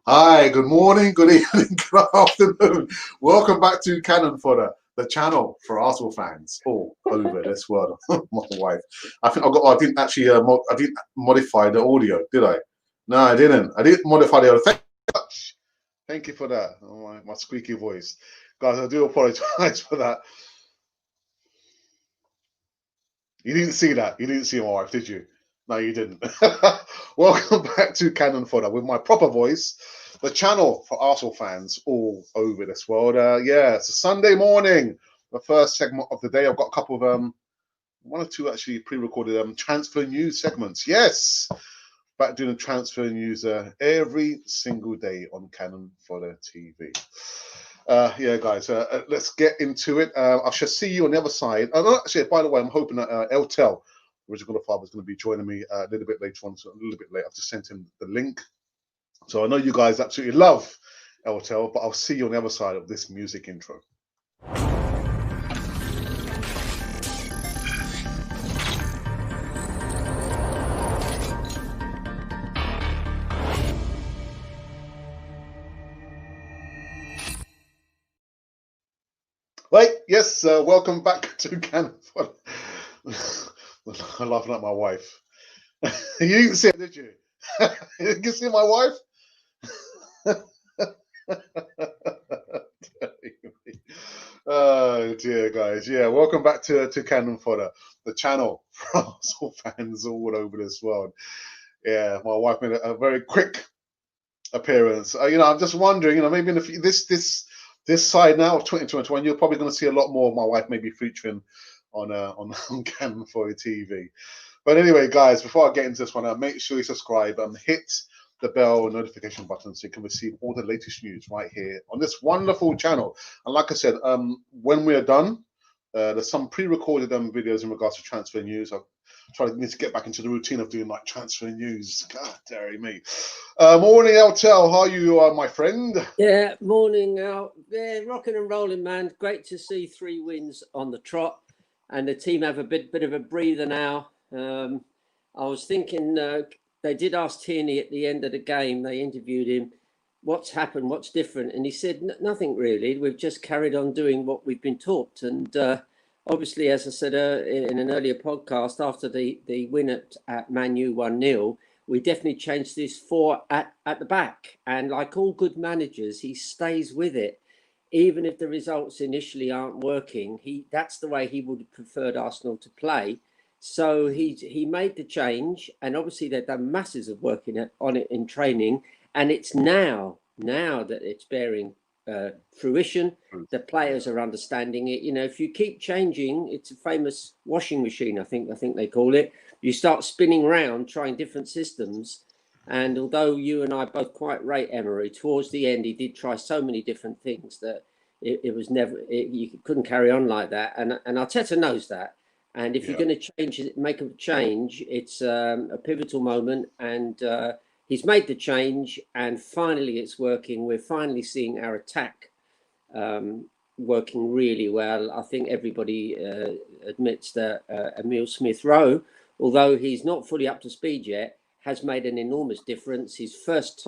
Hi, good morning, good evening, good afternoon. Welcome back to Cannon Fodder, the channel for Arsenal fans all over this world. My wife. I didn't actually. I didn't modify the audio, did I? No, I didn't. I didn't modify the audio. Thank you very much. Thank you for that. Oh, my squeaky voice, guys. I do apologize for that. You didn't see that. You didn't see my wife, did you? No, you didn't. Welcome back to Cannon Fodder with my proper voice, the channel for Arsenal fans all over this world. Yeah, it's a Sunday morning, the first segment of the day. I've got a couple of one or two actually pre-recorded transfer news segments. Yes, back doing the transfer news every single day on Cannon Fodder TV. Yeah, guys, let's get into it. I shall see you on the other side. Actually, by the way, I'm hoping that Eltel, original father, is going to be joining me a little bit later on. So a little bit late. I've just sent him the link. So I know you guys absolutely love Eltel, but I'll see you on the other side of this music intro. Right, yes, welcome back to Cannon Fodder. I'm laughing at my wife. You didn't see it, did you? You can see my wife? Oh dear, guys. Yeah, welcome back to Cannon Fodder, the channel for Arsenal fans all over this world. Yeah, my wife made a very quick appearance. I'm just wondering, maybe in this side now of 2021, you're probably going to see a lot more of my wife maybe featuring on Cannon Fodder TV. But anyway, guys, before I get into this one, make sure you subscribe and hit the bell notification button so you can receive all the latest news right here on this wonderful channel. And like I said, when we are done, there's some pre-recorded videos in regards to transfer news. I need to get back into the routine of doing like transfer news. God, dare me. Morning, Eltel. How are you, my friend? Yeah, morning, Al. Yeah, rocking and rolling, man. Great to see 3 wins on the trot, and the team have a bit of a breather now. I was thinking they did ask Tierney at the end of the game. They interviewed him. What's happened? What's different? And he said, nothing really. We've just carried on doing what we've been taught. And obviously, as I said in an earlier podcast, after the win at Man U 1-0, we definitely changed this 4 at the back. And like all good managers, he stays with it. Even if the results initially aren't working, that's the way he would have preferred Arsenal to play. So he made the change, and obviously they've done masses of work on it in training, and it's now that it's bearing fruition. The players are understanding it. If you keep changing, it's a famous washing machine, I think they call it. You start spinning around, trying different systems. And although you and I both quite rate Emery, towards the end he did try so many different things that it was never you couldn't carry on like that. And Arteta knows that. And if you're going to make a change, it's a pivotal moment. And he's made the change, and finally it's working. We're finally seeing our attack working really well. I think everybody admits that Emile Smith-Rowe, although he's not fully up to speed yet, has made an enormous difference. His first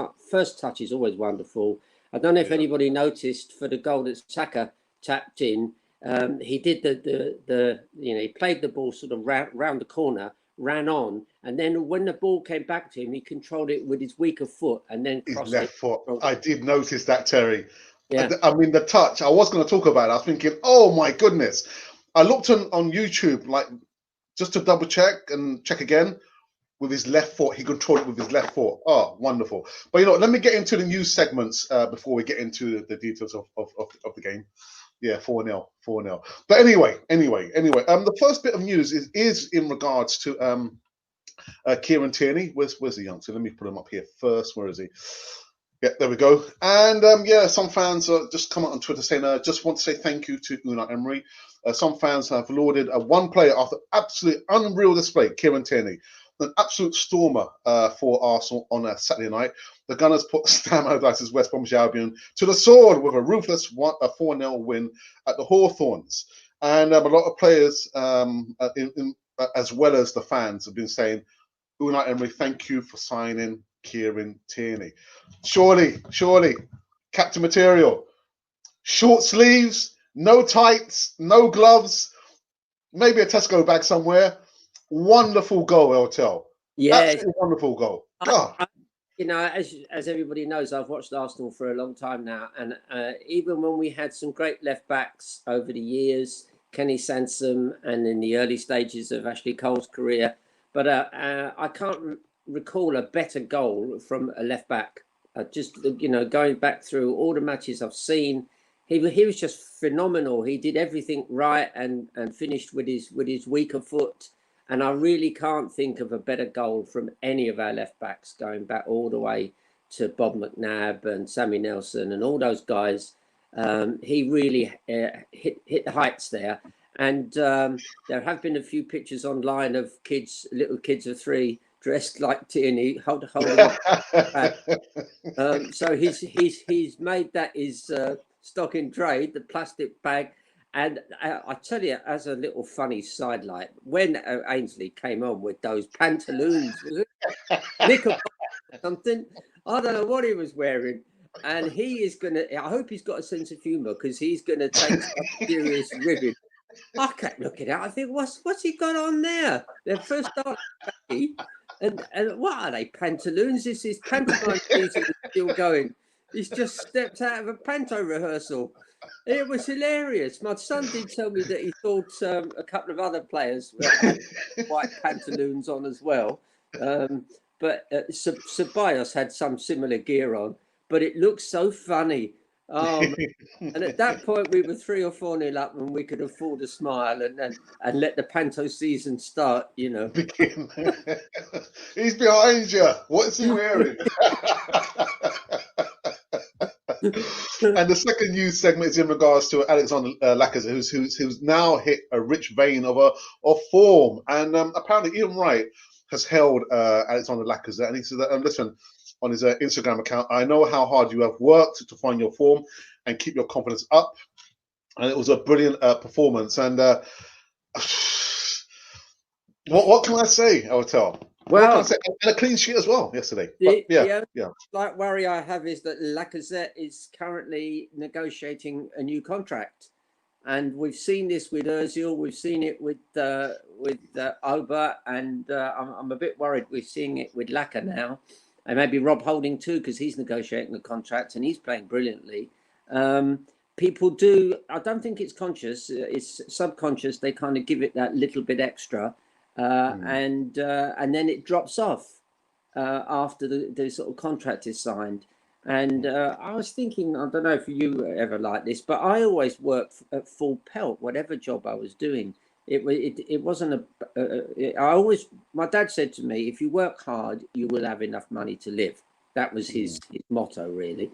touch is always wonderful. I don't know if anybody noticed for the goal that Saka tapped in. He did he played the ball sort of round the corner, ran on, and then when the ball came back to him, he controlled it with his weaker foot and then crossed his left foot. I did notice that, Terry. Yeah. I mean, the touch, I was going to talk about it. I was thinking, oh my goodness. I looked on YouTube, like, just to double check and check again. With his left foot, he controlled it with his left foot. Oh, wonderful. But let me get into the news segments before we get into the details of the game. Yeah, 4-0. But anyway. The first bit of news is in regards to Kieran Tierney. Where's the youngster? Let me put him up here first. Where is he? Yeah, there we go. And some fans just come out on Twitter saying, just want to say thank you to Unai Emery. Some fans have lauded one player after absolute unreal display, Kieran Tierney. An absolute stormer for Arsenal on a Saturday night. The Gunners put Stam Allardyce's West Bromwich Albion to the sword with a ruthless 4-0 win at the Hawthorns. And a lot of players, as well as the fans, have been saying, Unai Emery, thank you for signing Kieran Tierney. Surely, captain material. Short sleeves, no tights, no gloves, maybe a Tesco bag somewhere. Wonderful goal, Eltel. Yeah, Absolutely wonderful goal. God. You know, as everybody knows, I've watched Arsenal for a long time now, and even when we had some great left backs over the years, Kenny Sansom, and in the early stages of Ashley Cole's career, but I can't recall a better goal from a left back. Just going back through all the matches I've seen, he was just phenomenal. He did everything right and finished with his weaker foot. And I really can't think of a better goal from any of our left backs, going back all the way to Bob McNabb and Sammy Nelson and all those guys. He really hit the heights there. And there have been a few pictures online of little kids of 3 dressed like Tierney, holding back. So he's made that his stock in trade, the plastic bag. And I tell you, as a little funny sidelight, when Ainsley came on with those pantaloons, was it knickerbocker or something? I don't know what he was wearing. And he is going to, I hope he's got a sense of humour, because he's going to take some serious ribbing. I kept looking at it. I think, what's he got on there? Their first start, and what are they, pantaloons? This is pantomime season still going. He's just stepped out of a panto rehearsal. It was hilarious. My son did tell me that he thought a couple of other players had white pantaloons on as well. But Ceballos had some similar gear on. But it looked so funny. And at that point, we were 3 or 4-0 up, and we could afford a smile and let the panto season start, He's behind you. What's he wearing? And the second news segment is in regards to Alexander Lacazette, who's now hit a rich vein of form. And apparently Ian Wright has held Alexander Lacazette, and he said that, listen, on his Instagram account, I know how hard you have worked to find your form and keep your confidence up. And it was a brilliant performance. And what can I say, Eltel? Well, and a clean sheet as well yesterday. The slight worry I have is that Lacazette is currently negotiating a new contract, and we've seen this with Özil, we've seen it with Auba, and I'm a bit worried we're seeing it with Laka now, and maybe Rob Holding too, because he's negotiating a contract and he's playing brilliantly. People do. I don't think it's conscious; it's subconscious. They kind of give it that little bit extra. And then it drops off after the sort of contract is signed. And I was thinking, I don't know if you ever like this, but I always worked at full pelt, whatever job I was doing. It wasn't my dad said to me, if you work hard, you will have enough money to live. That was his motto, really.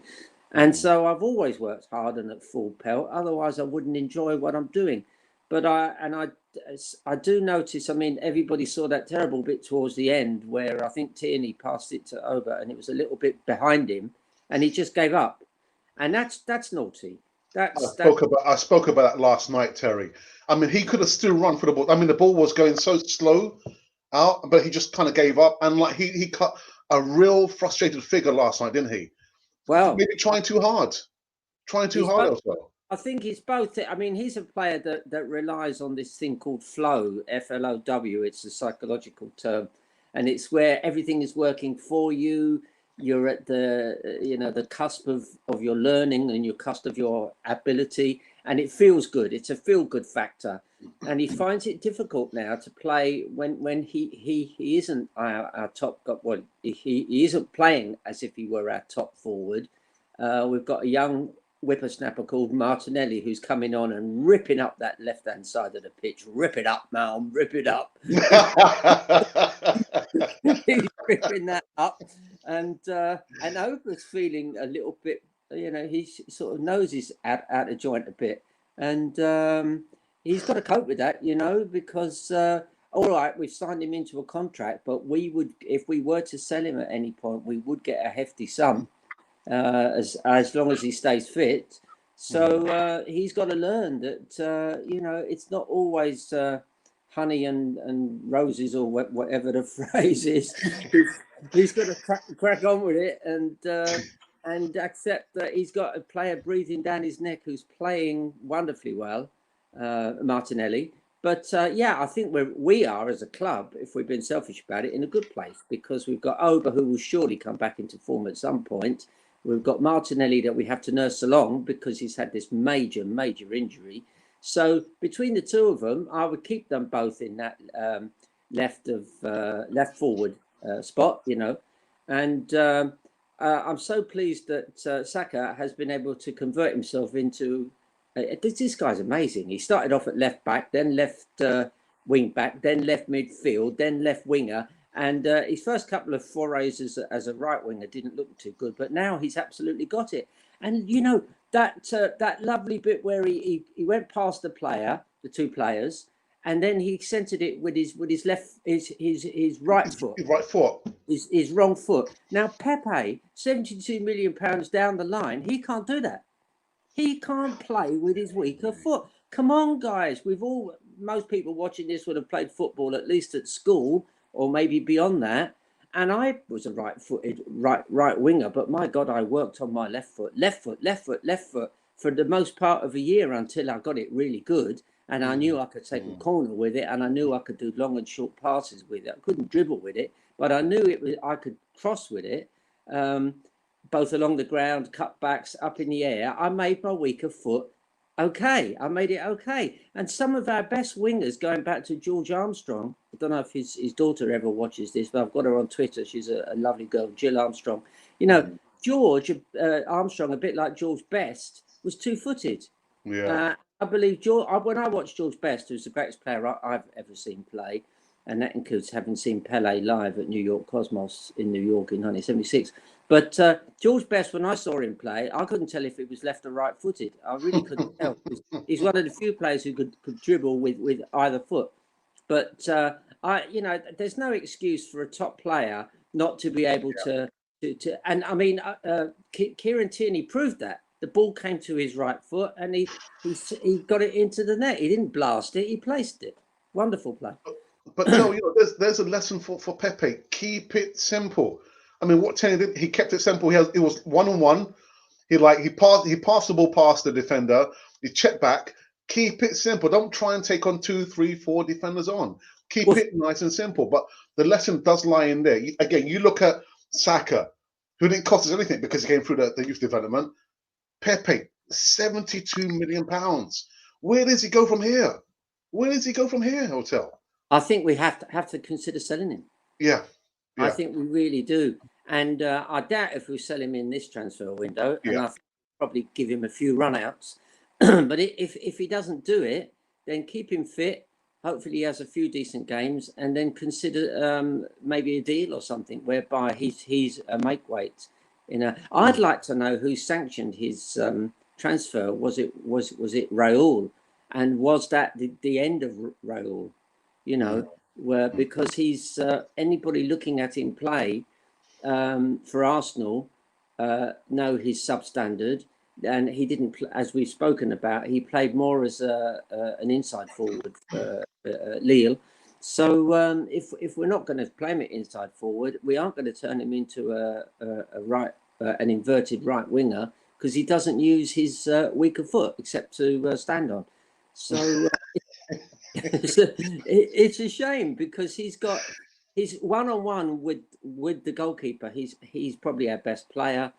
And so I've always worked hard and at full pelt. Otherwise, I wouldn't enjoy what I'm doing. But I do notice, I mean, everybody saw that terrible bit towards the end where I think Tierney passed it to Auba and it was a little bit behind him and he just gave up. And that's naughty. I spoke about that last night, Terry. I mean, he could have still run for the ball. I mean, the ball was going so slow out, but he just kind of gave up. And like he cut a real frustrated figure last night, didn't he? Well, maybe trying too hard as well. I think it's both. I mean, he's a player that relies on this thing called flow, FLOW. It's a psychological term, and it's where everything is working for you. You're at the cusp of your learning and your cusp of your ability, and it feels good. It's a feel-good factor, and he finds it difficult now to play when he isn't our top. Well, he isn't playing as if he were our top forward. We've got a young whippersnapper called Martinelli who's coming on and ripping up that left-hand side of the pitch. Rip it up, Malm, rip it up. He's ripping that up, and Auba's feeling a little bit, he sort of knows he's out of joint a bit, and he's got to cope with that, because all right, we've signed him into a contract, but we would, if we were to sell him at any point, we would get a hefty sum. As long as he stays fit. So he's got to learn that, it's not always honey and roses or whatever the phrase is. he's got to crack on with it and accept that he's got a player breathing down his neck who's playing wonderfully well, Martinelli. But yeah, I think we are as a club, if we've been selfish about it, in a good place because we've got Auba, who will surely come back into form at some point. We've got Martinelli that we have to nurse along because he's had this major injury. So between the two of them, I would keep them both in that left forward spot, you know. And I'm so pleased that Saka has been able to convert himself into. This guy's amazing. He started off at left back, then left wing back, then left midfield, then left winger. And his first couple of forays as a right winger didn't look too good, but now he's absolutely got it. And you know that lovely bit where he went past the two players, and then he centered it with his left his right foot. His right foot. His wrong foot. Now Pepe, £72 million down the line, he can't do that. He can't play with his weaker foot. Come on, guys. Most people watching this would have played football at least at school or maybe beyond that. And I was a right-footed right winger, but my God, I worked on my left foot for the most part of a year until I got it really good. And I knew I could take a corner with it, and I knew I could do long and short passes with it. I couldn't dribble with it, but I knew I could cross with it. Both along the ground, cutbacks, up in the air. I made my weaker foot okay. I made it okay. And some of our best wingers, going back to George Armstrong, I don't know if his daughter ever watches this, but I've got her on Twitter. She's a lovely girl, Jill Armstrong. You know, George Armstrong, a bit like George Best, was two-footed. Yeah. I believe when I watched George Best, who's the greatest player I've ever seen play, and that includes having seen Pele live at New York Cosmos in New York in 1976. But George Best, when I saw him play, I couldn't tell if he was left or right-footed. I really couldn't tell. He's one of the few players who could dribble with either foot. But there's no excuse for a top player not to be able to. And I mean, Kieran Tierney proved that. The ball came to his right foot, and he got it into the net. He didn't blast it; he placed it. Wonderful play. But no, there's a lesson for Pepe. Keep it simple. I mean, what Tierney did, he kept it simple. It was 1-on-1. He passed the ball past the defender. He checked back. Keep it simple. Don't try and take on 2, 3, 4 defenders on. Keep it nice and simple. But the lesson does lie in there. Again, you look at Saka, who didn't cost us anything because he came through the youth development. Pepe, £72 million. Where does he go from here? Hotel? I think we have to consider selling him. Yeah. I think we really do. And I doubt if we sell him in this transfer window. And I probably give him a few run-outs. But if he doesn't do it, then keep him fit. Hopefully he has a few decent games, and then consider maybe a deal or something whereby he's a make weight. I'd like to know who sanctioned his transfer. Was it Raul? And was that the end of Raul? Because he's anybody looking at him play for Arsenal know his substandard, and he didn't, as we've spoken about, he played more as an inside forward for Lille. So if we're not going to play him at inside forward, we aren't going to turn him into an inverted right winger, because he doesn't use his weaker foot except to stand on. So it's a shame, because he's one-on-one with the goalkeeper. He's probably our best player,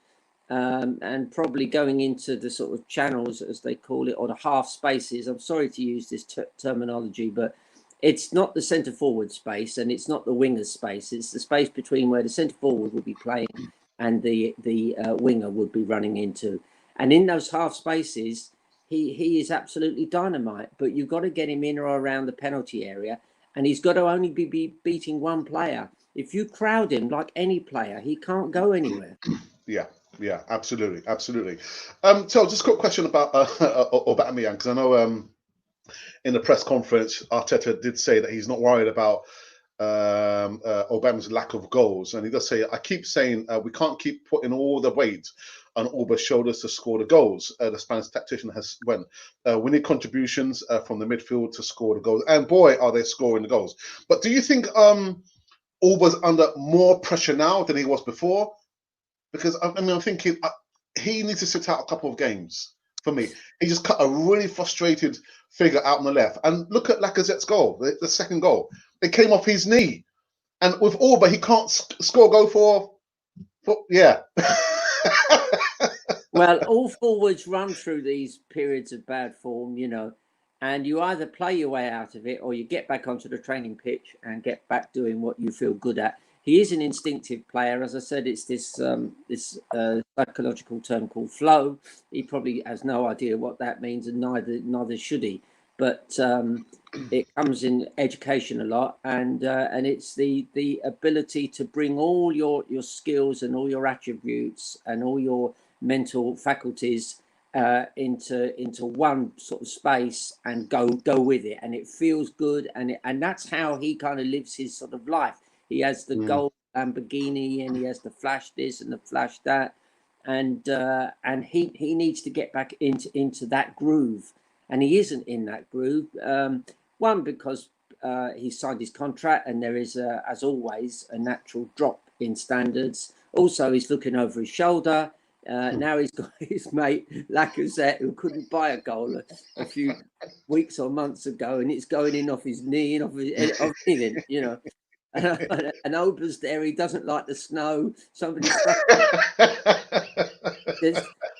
and probably going into the sort of channels, as they call it, or the half spaces. I'm sorry to use this terminology, but it's not the centre forward space, and it's not the winger's space. It's the space between where the centre forward would be playing and the winger would be running into. And in those half spaces, he is absolutely dynamite. But you've got to get him in or around the penalty area, and he's got to only be beating one player. If you crowd him like any player, he can't go anywhere. Yeah, absolutely. So just a quick question about Aubameyang, because I know in the press conference, Arteta did say that he's not worried about Aubameyang's lack of goals, and he does say, I keep saying we can't keep putting all the weight on Auba's shoulders to score the goals. The Spanish tactician has went. We need contributions from the midfield to score the goals, and boy, are they scoring the goals. But do you think Auba's under more pressure now than he was before, because I'm thinking he needs to sit out a couple of games for me. He just cut a really frustrated figure out on the left. And look at Lacazette's goal, the second goal. It came off his knee. And with Auba, he can't score go for yeah. Well, all forwards run through these periods of bad form, and you either play your way out of it or you get back onto the training pitch and get back doing what you feel good at. He is an instinctive player. As I said, it's this psychological term called flow. He probably has no idea what that means, and neither should he. But it comes in education a lot, and it's the ability to bring all your skills and all your attributes and all your mental faculties into one sort of space and go with it, and it feels good, and that's how he kind of lives his sort of life. He has the gold Lamborghini, and he has the flash this and the flash that, and he needs to get back into that groove, and he isn't in that groove. One, because he signed his contract, and there is, as always, a natural drop in standards. Also, he's looking over his shoulder. Now he's got his mate Lacazette, who couldn't buy a goal a few weeks or months ago, and it's going in off his knee and off anything, And Auba's there. He doesn't like the snow.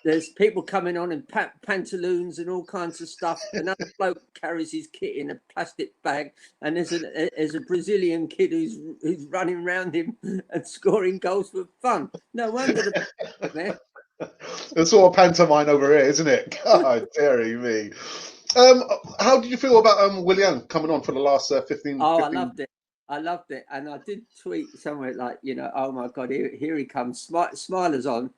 There's people coming on in pantaloons and all kinds of stuff. Another bloke carries his kit in a plastic bag, and there's a Brazilian kid who's running around him and scoring goals for fun. No wonder man. It's all a pantomime over here, isn't it? God, dearie me. How did you feel about Willian coming on for the last 15? Oh, 15... I loved it, and I did tweet somewhere like, oh my God, here he comes, smilers on,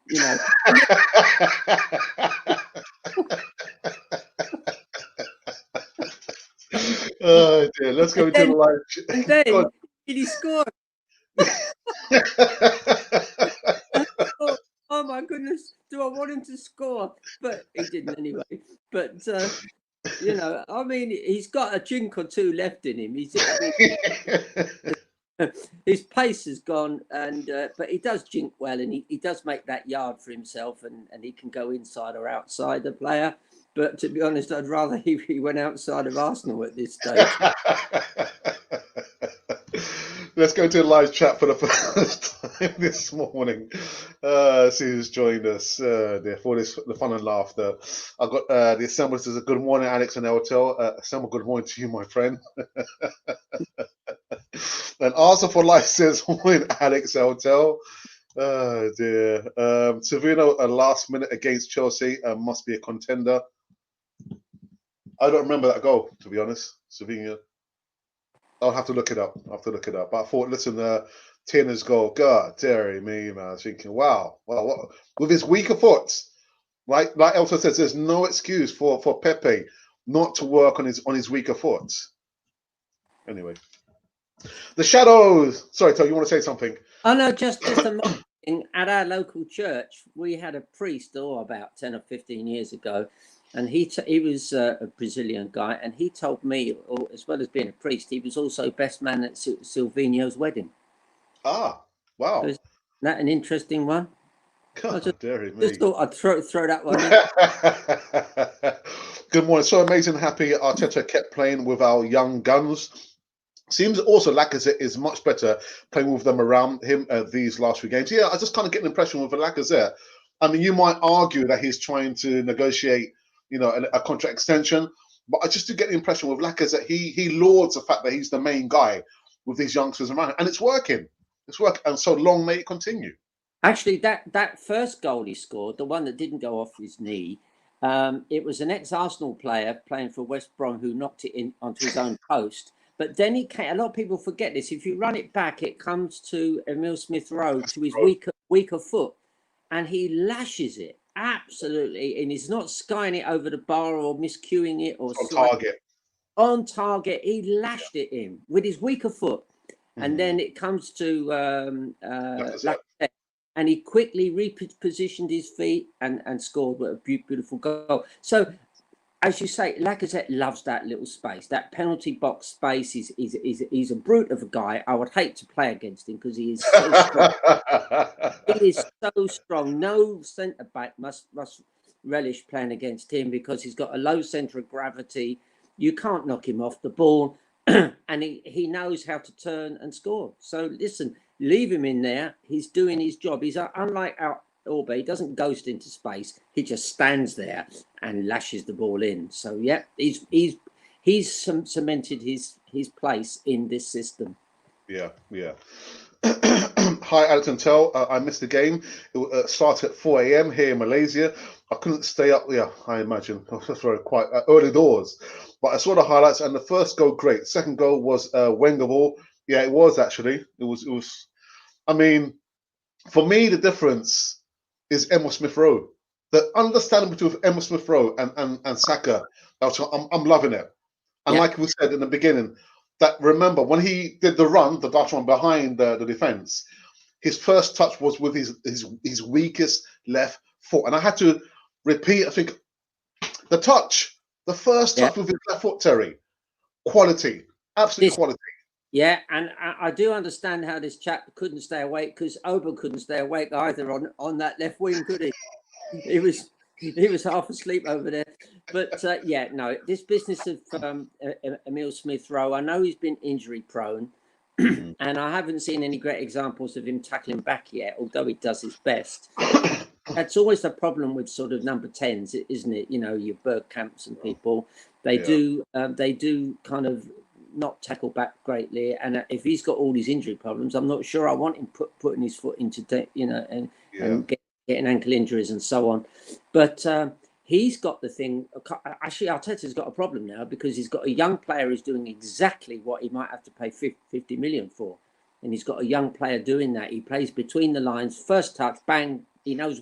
Oh dear, let's go into the live. And then did he score? Oh my goodness, do I want him to score? But he didn't anyway. But he's got a jink or two left in him. His pace has gone, and but he does jink well, and he does make that yard for himself, and he can go inside or outside the player. But to be honest, I'd rather he went outside of Arsenal at this stage. Let's go to the live chat for the first time this morning. See who's joined us. For the fun and laughter. I've got the Assemble says, good morning, Alex and Eltel. Assemble, good morning to you, my friend. And Arsenal for Life says, morning, Alex Eltel. Oh dear. Savino, a last minute against Chelsea, must be a contender. I don't remember that goal, to be honest. Savino. I'll have to look it up. But I thought, listen, Tierney's goal, God, dearie me, man. I was thinking, wow, what? With his weaker foot, like Elsa says, there's no excuse for Pepe not to work on his weaker foot. Anyway, the shadows. Sorry, Tom, you want to say something? Oh no, just a thing. At our local church, we had a priest, about 10 or 15 years ago. And he was a Brazilian guy, and he told me, as well as being a priest, he was also best man at Silvinho's wedding. Ah, wow! So is that an interesting one? God, just thought I'd throw that one in. Good morning. So amazing, happy Arteta kept playing with our young guns. Seems also Lacazette is much better playing with them around him these last few games. Yeah, I just kind of get an impression with Lacazette. I mean, you might argue that he's trying to negotiate, a contract extension, but I just do get the impression with Lacazette, he lauds the fact that he's the main guy with these youngsters around, and it's working. It's working, and so long may it continue. Actually, that first goal he scored, the one that didn't go off his knee, it was an ex-Arsenal player playing for West Brom who knocked it in onto his own post. But then he came. A lot of people forget this. If you run it back, it comes to Emile Smith Rowe, to his weaker foot, and he lashes it. Absolutely, and he's not skying it over the bar or miscuing it or on target. He lashed it in with his weaker foot, and then it comes to Lacazette, and he quickly repositioned his feet and scored a beautiful goal. So as you say, Lacazette loves that little space, that penalty box space. He's a brute of a guy. I would hate to play against him because he is so strong. He is so strong. No centre back must relish playing against him because he's got a low centre of gravity. You can't knock him off the ball, and he knows how to turn and score. So listen, leave him in there. He's doing his job. He's unlike Auba. He doesn't ghost into space. He just stands there and lashes the ball in. So yeah, he's cemented his place in this system. Yeah. Hi, Alex and Tel. I missed the game. It started at 4 a.m. here in Malaysia. I couldn't stay up. Yeah, I imagine. That's very quite early doors. But I saw the highlights, and the first goal, great. Second goal was Wenger ball. Yeah, it was actually. It was. I mean, for me, the difference is Emil Smith Rowe. The understanding between Emil Smith Rowe and Saka, I'm loving it. And Yeah. like we said in the beginning, that remember when he did the run, the dash run behind the defense, his first touch was with his weakest left foot, and I had to repeat. I think the first touch with his left foot, Terry, quality, absolute quality. Yeah, and I do understand how this chap couldn't stay awake because Auba couldn't stay awake either on that left wing, could he? He was half asleep over there. But yeah, no, this business of Emil Smith Rowe, I know he's been injury prone, and I haven't seen any great examples of him tackling back yet, although he does his best. That's always the problem with sort of number 10s, isn't it? You know, your Bergkamps and people, they do kind of not tackle back greatly, and if he's got all these injury problems, I'm not sure I want him putting his foot into and getting ankle injuries and so on. But he's got the thing. Actually, Arteta's got a problem now because he's got a young player who's doing exactly what he might have to pay 50 million for, and he's got a young player doing that. He plays between the lines, first touch, bang. He knows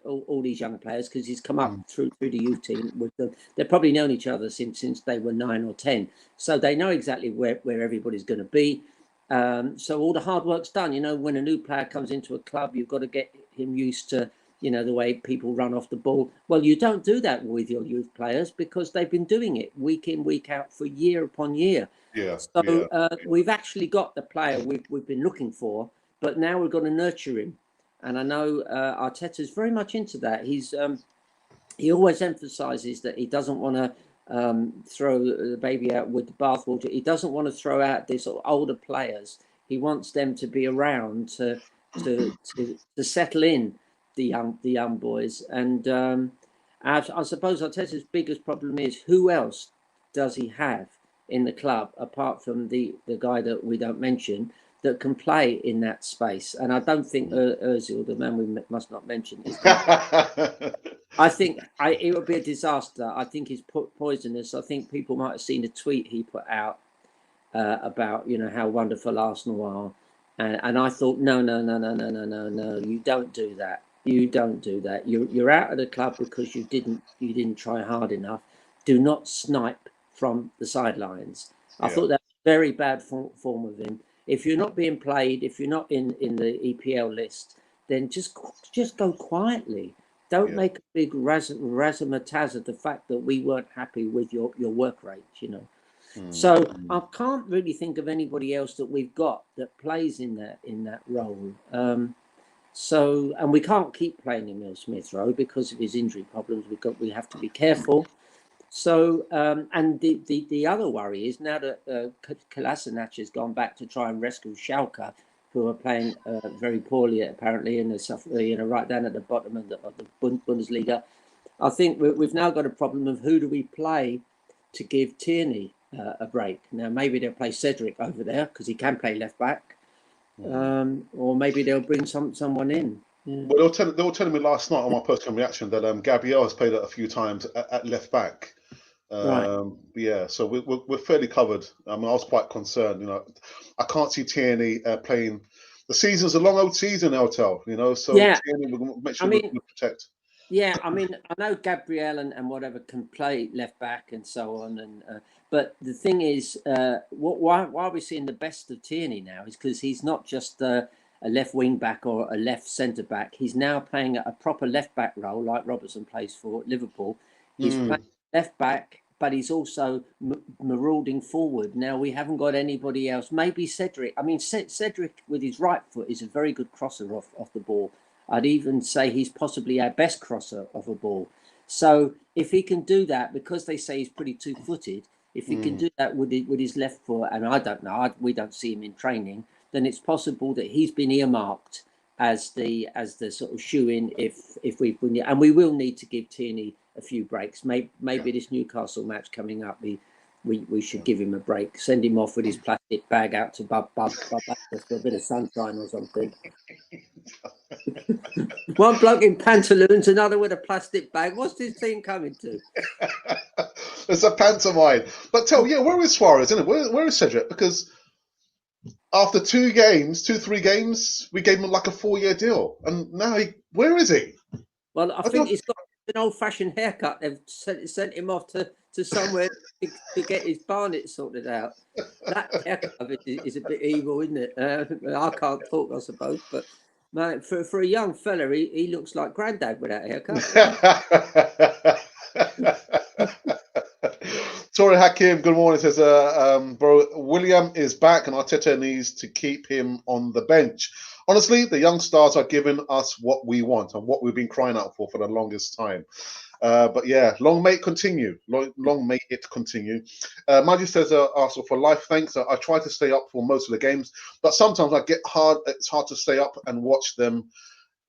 all these young players because he's come up through the youth team with them. They've probably known each other since they were 9 or 10, so they know exactly where everybody's going to be. So all the hard work's done. You know, when a new player comes into a club, you've got to get him used to, you know, the way people run off the ball. Well, you don't do that with your youth players because they've been doing it week in, week out for year upon year. We've actually got the player we've been looking for, but now we've got to nurture him. And I know Arteta's very much into that. He always emphasises that he doesn't want to throw the baby out with the bathwater. He doesn't want to throw out these sort of older players. He wants them to be around to settle in the young boys. And I suppose Arteta's biggest problem is who else does he have in the club apart from the guy that we don't mention that can play in that space. And I don't think Ozil, the man we must not mention, is I think it would be a disaster. I think he's poisonous. I think people might have seen a tweet he put out about, you know, how wonderful Arsenal are. And I thought, no, you don't do that. You don't do that. You're out of the club because you didn't try hard enough. Do not snipe from the sidelines. I thought that was a very bad form of him. If you're not being played, if you're not in the EPL list, then just go quietly. Don't make a big razzmatazz of the fact that we weren't happy with your work rate, you know. So I can't really think of anybody else that we've got that plays in that role. And we can't keep playing Emil Smith Rowe because of his injury problems. We have to be careful. So and the other worry is now that Kolasinac has gone back to try and rescue Schalke, who are playing very poorly apparently, and they're right down at the bottom of the Bundesliga. I think we've now got a problem of who do we play to give Tierney a break. Now maybe they'll play Cedric over there because he can play left back, or maybe they'll bring someone in. Yeah. Well, they were telling me last night on my personal reaction that Gabriel has played it a few times at left back. Right. Yeah, so we're fairly covered. I mean, I was quite concerned. You know, I can't see Tierney playing. The season's a long old season, Eltel. You know, so Tierney, we'll make sure we protect. Yeah, I mean, I know Gabriel and whatever can play left back and so on, but the thing is, why are we seeing the best of Tierney now? Is because he's not just a left wing back or a left centre back. He's now playing a proper left back role, like Robertson plays for Liverpool. He's playing left back, but he's also marauding forward. Now we haven't got anybody else. Maybe Cedric. I mean, Cedric with his right foot is a very good crosser off the ball. I'd even say he's possibly our best crosser of a ball. So if he can do that, because they say he's pretty two-footed, if he can do that with his left foot, and I don't know, we don't see him in training, then it's possible that he's been earmarked as the sort of shoe-in if we win it. And we will need to give Tierney a few breaks. Maybe this Newcastle match coming up, we should give him a break. Send him off with his plastic bag out to Barbados for a bit of sunshine or something. One bloke in pantaloons, another with a plastic bag. What's this team coming to? It's a pantomime. But where is Suarez? Isn't it? Where is Cedric? Because after 3 games, we gave him like a 4-year deal, and now where is he? Well, I think he's got an old-fashioned haircut. They've sent him off to somewhere to get his barnet sorted out. That haircut of it is a bit evil, isn't it? I can't talk, I suppose, but man, for a young fella, he looks like Grandad with that haircut. Tori Hakim, good morning. Says, bro, Willian is back, and Arteta needs to keep him on the bench. Honestly, the young stars are giving us what we want and what we've been crying out for the longest time. But yeah, long may it continue. Long may it continue. Maggie says, Arsenal for life. Thanks. I try to stay up for most of the games, but sometimes it's hard to stay up and watch them.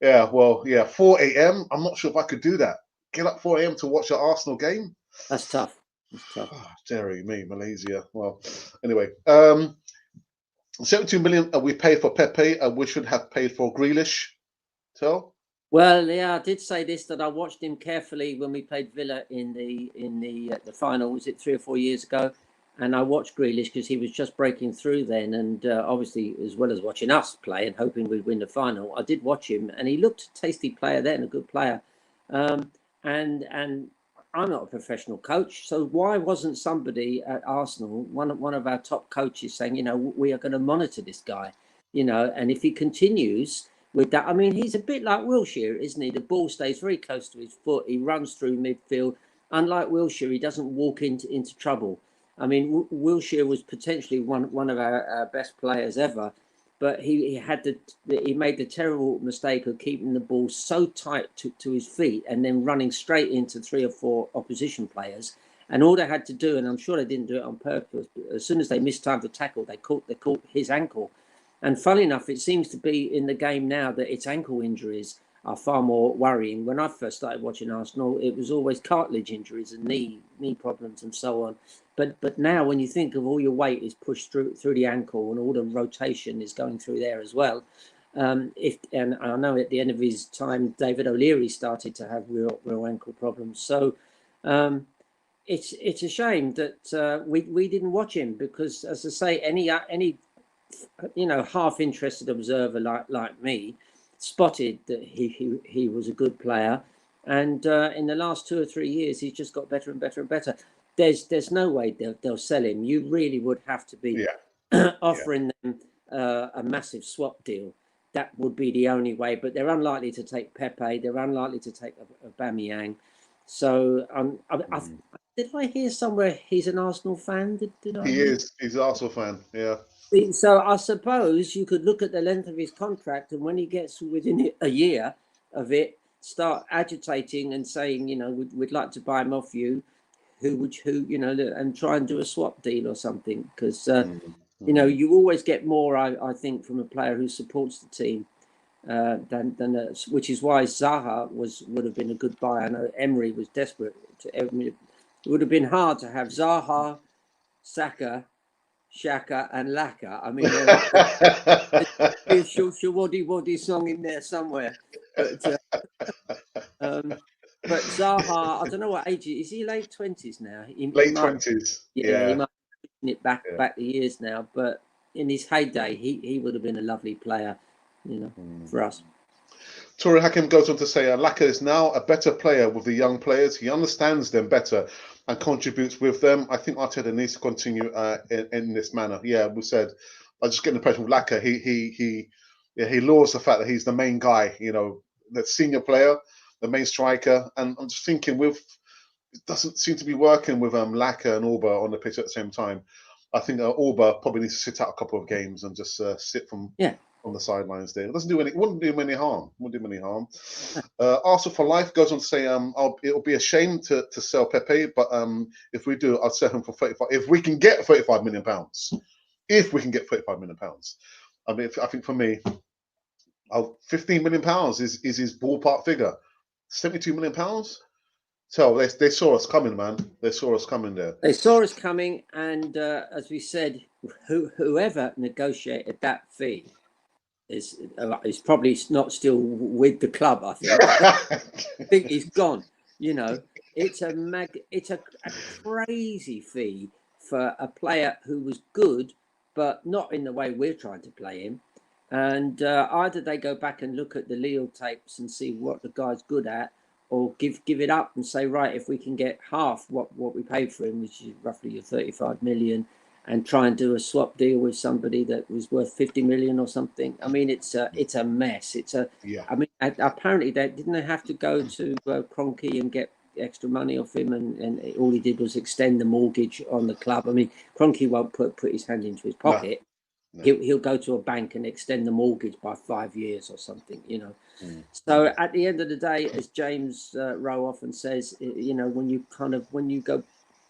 4 a.m. I'm not sure if I could do that. Get up 4 a.m. to watch an Arsenal game. That's tough. Deary me, Malaysia. Well, anyway, 72 million we paid for Pepe, and we should have paid for Grealish. Well, yeah, I did say this, that I watched him carefully when we played Villa in the final. Was it 3 or 4 years ago? And I watched Grealish because he was just breaking through then, and obviously, as well as watching us play and hoping we'd win the final, I did watch him, and he looked a tasty player then, a good player. And I'm not a professional coach, so why wasn't somebody at Arsenal, one of our top coaches, saying, we are going to monitor this guy, and if he continues with that, I mean, he's a bit like Wilshere, isn't he? The ball stays very close to his foot. He runs through midfield. Unlike Wilshere, he doesn't walk into trouble. I mean, Wilshere was potentially one of our best players ever, but he made the terrible mistake of keeping the ball so tight to his feet and then running straight into 3 or 4 opposition players. And all they had to do, and I'm sure they didn't do it on purpose, but as soon as they missed time to tackle, they caught his ankle. And funnily enough, it seems to be in the game now that its ankle injuries are far more worrying. When I first started watching Arsenal, it was always cartilage injuries and knee problems and so on. But now, when you think of all your weight is pushed through the ankle and all the rotation is going through there as well, and I know at the end of his time, David O'Leary started to have real ankle problems. So it's a shame that we didn't watch him, because, as I say, any half interested observer like me spotted that he was a good player, and in the last 2 or 3 years he's just got better and better and better. There's no way they'll sell him. You really would have to be offering them a massive swap deal. That would be the only way, but they're unlikely to take Pepe. They're unlikely to take Aubameyang. So did I hear somewhere he's an Arsenal fan? Did I? He is. He's an Arsenal fan. Yeah. So I suppose you could look at the length of his contract, and when he gets within a year of it, start agitating and saying, we'd like to buy him off you. And try and do a swap deal or something, because you always get more, I think, from a player who supports the team than which is why Zaha would have been a good buy. I know Emery was desperate. It would have been hard to have Zaha, Saka, Xhaka and Laka. I mean, there's a Shawadi song in there somewhere. But Zaha, I don't know what age is he. Late 20s now. Late 20s. Yeah, he might be pushing it back the years now. But in his heyday, he would have been a lovely player, for us. Tori Hakim goes on to say, Laka is now a better player with the young players. He understands them better and contributes with them. I think Arteta needs to continue in this manner. Yeah, we said, I just get the impression with Laka, he lures the fact that he's the main guy, the senior player, the main striker. And I'm just thinking with it doesn't seem to be working with Laka and Auba on the pitch at the same time. I think Auba probably needs to sit out a couple of games and just sit from on the sidelines there. It doesn't do any. It wouldn't do him any harm. Wouldn't do him any harm. Arsenal for life goes on to say, it'll be a shame to sell Pepe, but if we do, I'll sell him for 35. If we can get 35 million pounds, if we can get 35 million pounds, I mean, I think for me, 15 million pounds is his ballpark figure. 72 million pounds. So they saw us coming, man. They saw us coming there. They saw us coming, and as we said, whoever negotiated that fee is probably not still with the club. I think. I think he's gone. You know, it's a crazy fee for a player who was good, but not in the way we're trying to play him. And either they go back and look at the Lille tapes and see what the guy's good at, or give it up and say, right, if we can get half what we paid for him, which is roughly your 35 million, and try and do a swap deal with somebody that was worth 50 million or something. I mean, it's a mess. I mean, apparently they have to go to Kroenke and get extra money off him, and all he did was extend the mortgage on the club. I mean, Kroenke won't put his hand into his pocket. No. He'll go to a bank and extend the mortgage by 5 years or something, you know. So at the end of the day, as James Rowe often says, you know, when you go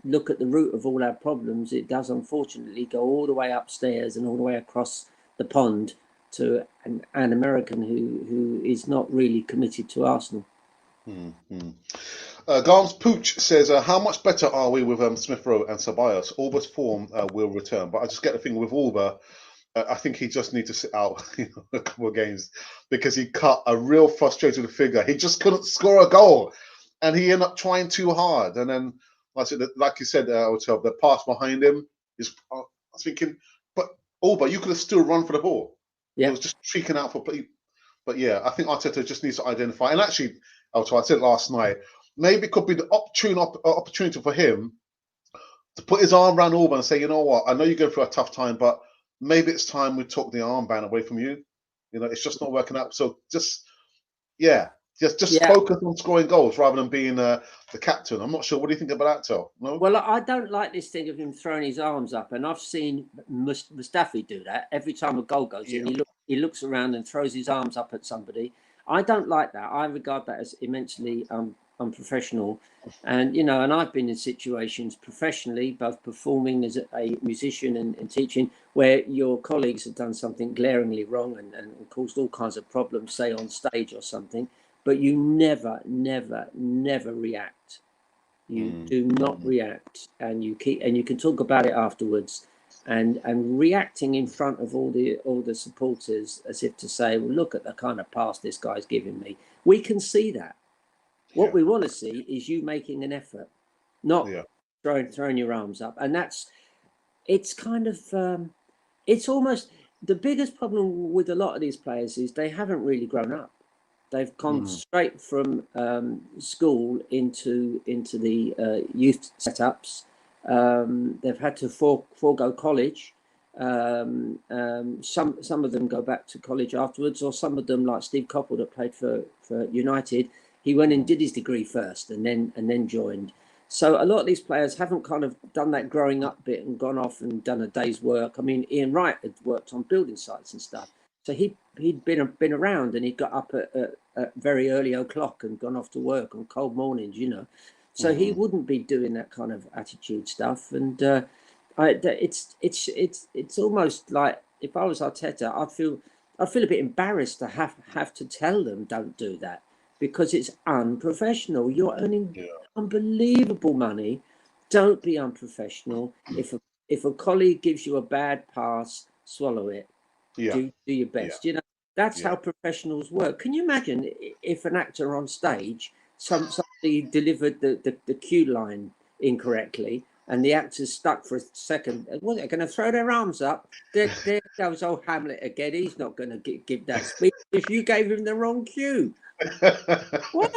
look at the root of all our problems, it does unfortunately go all the way upstairs and all the way across the pond to an American who is not really committed to Arsenal. Garms Pooch says, how much better are we with Smith Rowe and Ceballos? Auba's form will return, but I just get the thing with Auba. I think he just needs to sit out a couple of games because he cut a real frustrated figure. He just couldn't score a goal, and he ended up trying too hard. And then, like you said, Otel, the pass behind him is. I was thinking, but Auba, you could have still run for the ball. Yeah, he was just freaking out for play. But yeah, I think Arteta just needs to identify. And actually, Otel, I said last night, maybe it could be the opportunity for him to put his arm around Auba and say, you know what, I know you're going through a tough time, but maybe it's time we took the armband away from you. You know, it's just not working out. So just focus on scoring goals rather than being the captain. I'm not sure. What do you think about that, Tel? No? Well, I don't like this thing of him throwing his arms up, and I've seen Mustafi do that every time a goal goes in. He looks around and throws his arms up at somebody. I don't like that. I regard that as immensely unprofessional. And, you know, and I've been in situations professionally, both performing as a musician and teaching, where your colleagues have done something glaringly wrong and caused all kinds of problems, say on stage or something, but you never react. You do not react, and you can talk about it afterwards. And reacting in front of all the supporters as if to say, well, look at the kind of pass this guy's giving me. We can see that. What we want to see is you making an effort, not throwing your arms up. And it's kind of, it's almost the biggest problem with a lot of these players is they haven't really grown up. They've gone straight from school into the youth setups. They've had to forego college. Some of them go back to college afterwards, or some of them, like Steve Coppell, that played for United, he went and did his degree first and then joined. So a lot of these players haven't kind of done that growing up bit and gone off and done a day's work. I mean, Ian Wright had worked on building sites and stuff, so he'd been around, and he got up at very early o'clock and gone off to work on cold mornings, you know. So he wouldn't be doing that kind of attitude stuff. And it's almost like, if I was Arteta, I'd feel a bit embarrassed to have to tell them don't do that, because it's unprofessional. You're earning unbelievable money. Don't be unprofessional. If a colleague gives you a bad pass, swallow it. Do your best. You know, that's how professionals work. Can you imagine if an actor on stage, somebody delivered the cue line incorrectly, and the actor's stuck for a second? Was they going to throw their arms up? There goes old Hamlet again. He's not going to give that speech if you gave him the wrong cue. What?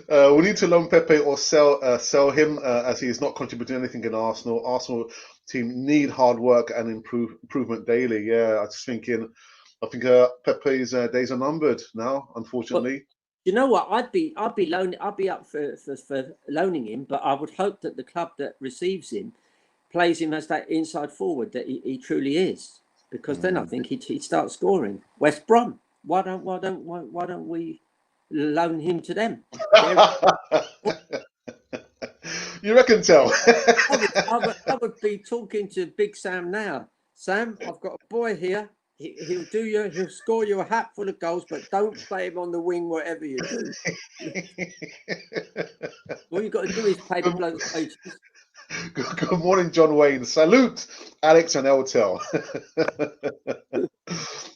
We need to loan Pepe or sell him, as he is not contributing anything in Arsenal. Arsenal team need hard work and improvement daily. Yeah, I think Pepe's days are numbered now, unfortunately. You know what? I'd be up for loaning him, but I would hope that the club that receives him plays him as that inside forward that he truly is, because then I think he'd start scoring. West Brom, why don't we loan him to them? You reckon, Tell? I would be talking to Big Sam now. Sam, I've got a boy here. He'll score you a hat full of goals, but don't play him on the wing, whatever you do. All you've got to do is pay the bloke's wages. Good morning, John Wayne. Salute, Alex and Eltel.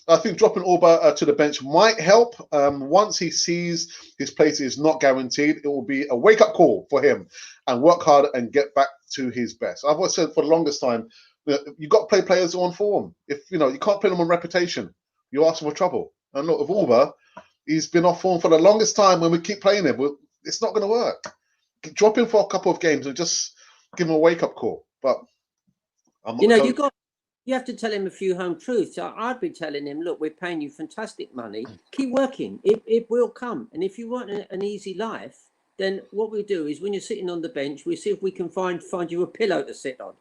I think dropping Auba to the bench might help. Once he sees his place is not guaranteed, it will be a wake-up call for him and work hard and get back to his best. I've always said for the longest time, you've got to play players on form. If you can't play them on reputation, you're asking for trouble. And look, with Auba, he's been off form for the longest time. When we keep playing him, it's not going to work. Drop him for a couple of games and just give him a wake-up call. But you have to tell him a few home truths. I'd be telling him, look, we're paying you fantastic money. Keep working. It will come. And if you want an easy life, then what we do is when you're sitting on the bench, we see if we can find you a pillow to sit on.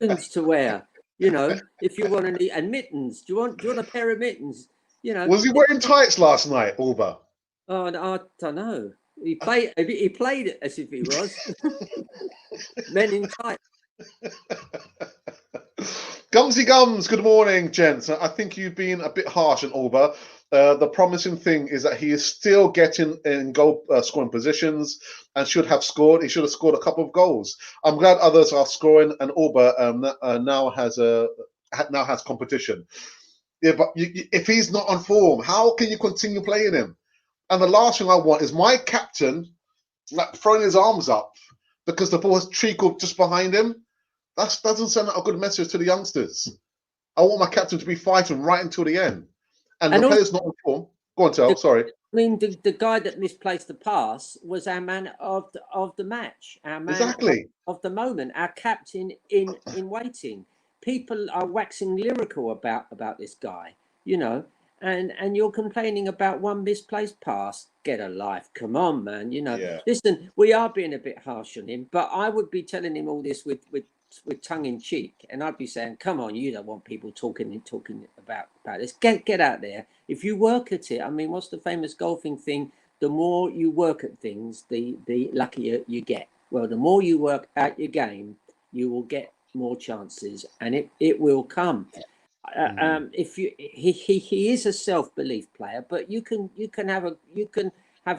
Mittens to wear. If you want and mittens. Do you want a pair of mittens? Was he wearing tights last night, Auba? Oh, I don't know. He played it as if he was. Men in tights. Gumsy Gums, good morning, gents. I think you've been a bit harsh on Auba. The promising thing is that he is still getting in goal scoring positions and should have scored. He should have scored a couple of goals. I'm glad others are scoring, and Auba now has competition. Yeah, but if he's not on form, how can you continue playing him? And the last thing I want is my captain throwing his arms up because the ball has trickled just behind him. That doesn't send out a good message to the youngsters. I want my captain to be fighting right until the end. And the player's not on form. Go on, Tel. Sorry. I mean, the guy that misplaced the pass was our man of the match, our man of the moment, our captain in waiting. People are waxing lyrical about this guy, and you're complaining about one misplaced pass. Get a life. Come on, man. Listen, we are being a bit harsh on him, but I would be telling him all this with tongue in cheek, and I'd be saying, come on, you don't want people talking about this. Get out there. If you work at it, I mean, what's the famous golfing thing? The more you work at things, the luckier you get. Well, the more you work at your game, you will get more chances, and it will come. If he is a self-belief player, but you can have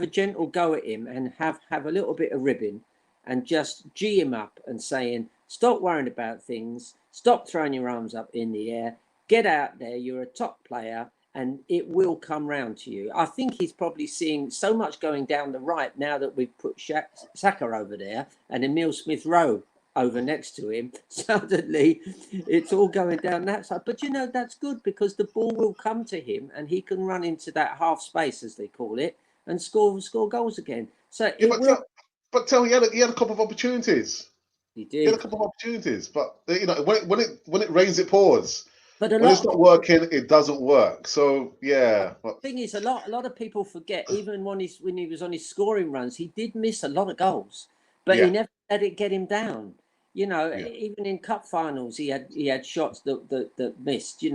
a gentle go at him and have a little bit of ribbing and just G him up and saying, stop worrying about things, stop throwing your arms up in the air, get out there, you're a top player, and it will come round to you. I think he's probably seeing so much going down the right now that we've put Saka over there and Emile Smith-Rowe over next to him. Suddenly it's all going down that side. But that's good because the ball will come to him and he can run into that half space, as they call it, and score goals again. So but Tell, he had a couple of opportunities. He did. He had a couple of opportunities, but when it rains, it pours. But when it's not working, it doesn't work. So yeah. The thing is, a lot of people forget. Even when he was on his scoring runs, he did miss a lot of goals, but he never let it get him down. Even in cup finals, he had shots that missed.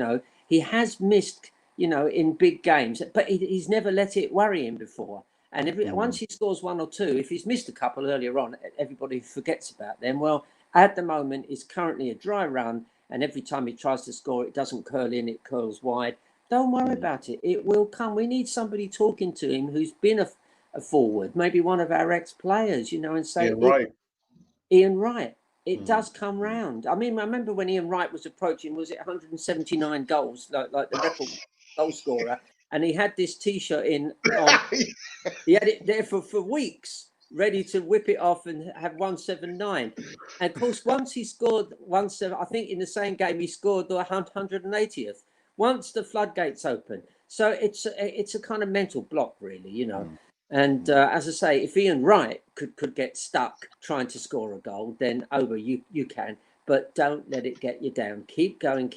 He has missed. In big games, but he's never let it worry him before. And once he scores one or two, if he's missed a couple earlier on, everybody forgets about them. Well, at the moment, it's currently a dry run, and every time he tries to score, it doesn't curl in, it curls wide. Don't worry about it. It will come. We need somebody talking to him who's been a forward, maybe one of our ex-players, and say, Ian Wright. It does come round. I mean, I remember when Ian Wright was approaching, was it 179 goals, like the record goal scorer? And he had this T-shirt on. He had it there for weeks, ready to whip it off and have 179. And of course, once he scored 17, I think in the same game he scored the 180th. Once the floodgates open, so it's a kind of mental block, really, And as I say, if Ian Wright could get stuck trying to score a goal, then you can. But don't let it get you down. Keep going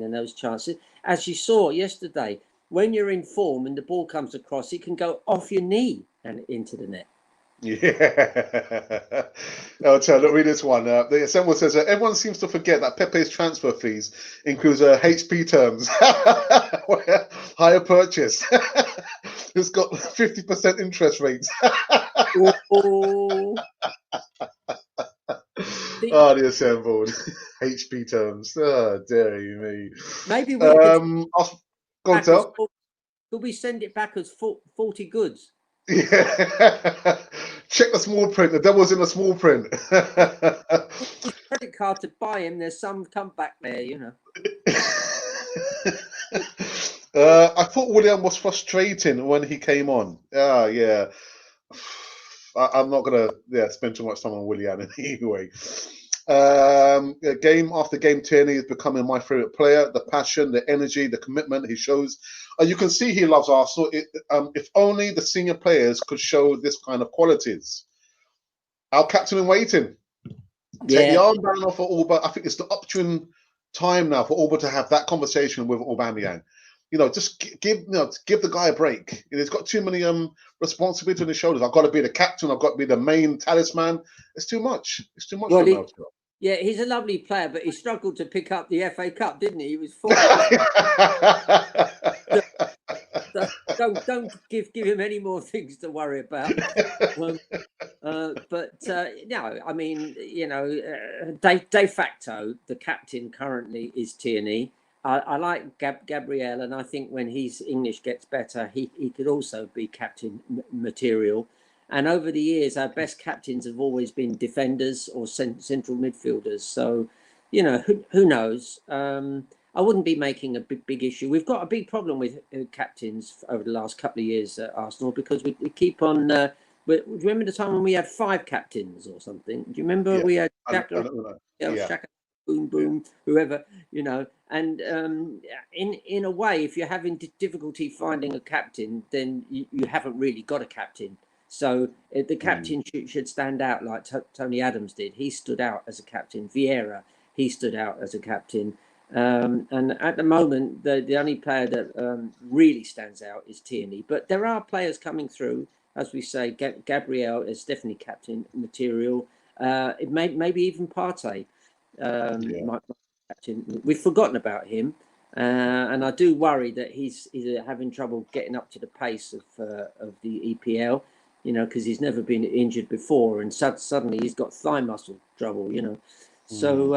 in those chances. As you saw yesterday, when you're in form and the ball comes across, it can go off your knee and into the net. Yeah. Look, read this one. Someone says, everyone seems to forget that Pepe's transfer fees includes HP terms, higher purchase. It's got 50% interest rates. Oh, Oh, the assembled HP terms. Oh, dear me. maybe we could go on, tell. could we send it back as 40 goods? Yeah. Check the small print. The devil's in the small print. His credit card to buy him. There's some comeback there, you know. I thought Willian was frustrating when he came on. Yeah. I'm not gonna spend too much time on Willian anyway. Game after game, Tierney is becoming my favourite player. The passion, the energy, the commitment he shows. You can see he loves Arsenal. If only the senior players could show this kind of qualities. Our captain in waiting. Take the arm down off for Auba. I think it's the opportune time now for Auba to have that conversation with Aubameyang. Just give the guy a break. He's got too many responsibilities on his shoulders. I've got to be the captain. I've got to be the main talisman. It's too much. It's too much for him. Yeah, he's a lovely player, but he struggled to pick up the FA Cup, didn't he? He was don't give him any more things to worry about. But no, I mean, de facto, the captain currently is Tierney. I like Gabriel, and I think when his English gets better, he could also be captain material. And over the years, our best captains have always been defenders or central midfielders. So, who knows? I wouldn't be making a big issue. We've got a big problem with captains over the last couple of years at Arsenal because we keep on. Do you remember the time when we had 5 captains or something? Do you remember we had Shaka, boom, whoever, and in a way, if you're having difficulty finding a captain, then you haven't really got a captain. So the captain should stand out like Tony Adams did. He stood out as a captain. Vieira, he stood out as a captain. And at the moment, the only player that really stands out is Tierney. But there are players coming through, as we say. Gabriel is definitely captain material. It maybe even Partey. Captain. We've forgotten about him, and I do worry that he's having trouble getting up to the pace of the EPL. Because he's never been injured before, and suddenly he's got thigh muscle trouble. So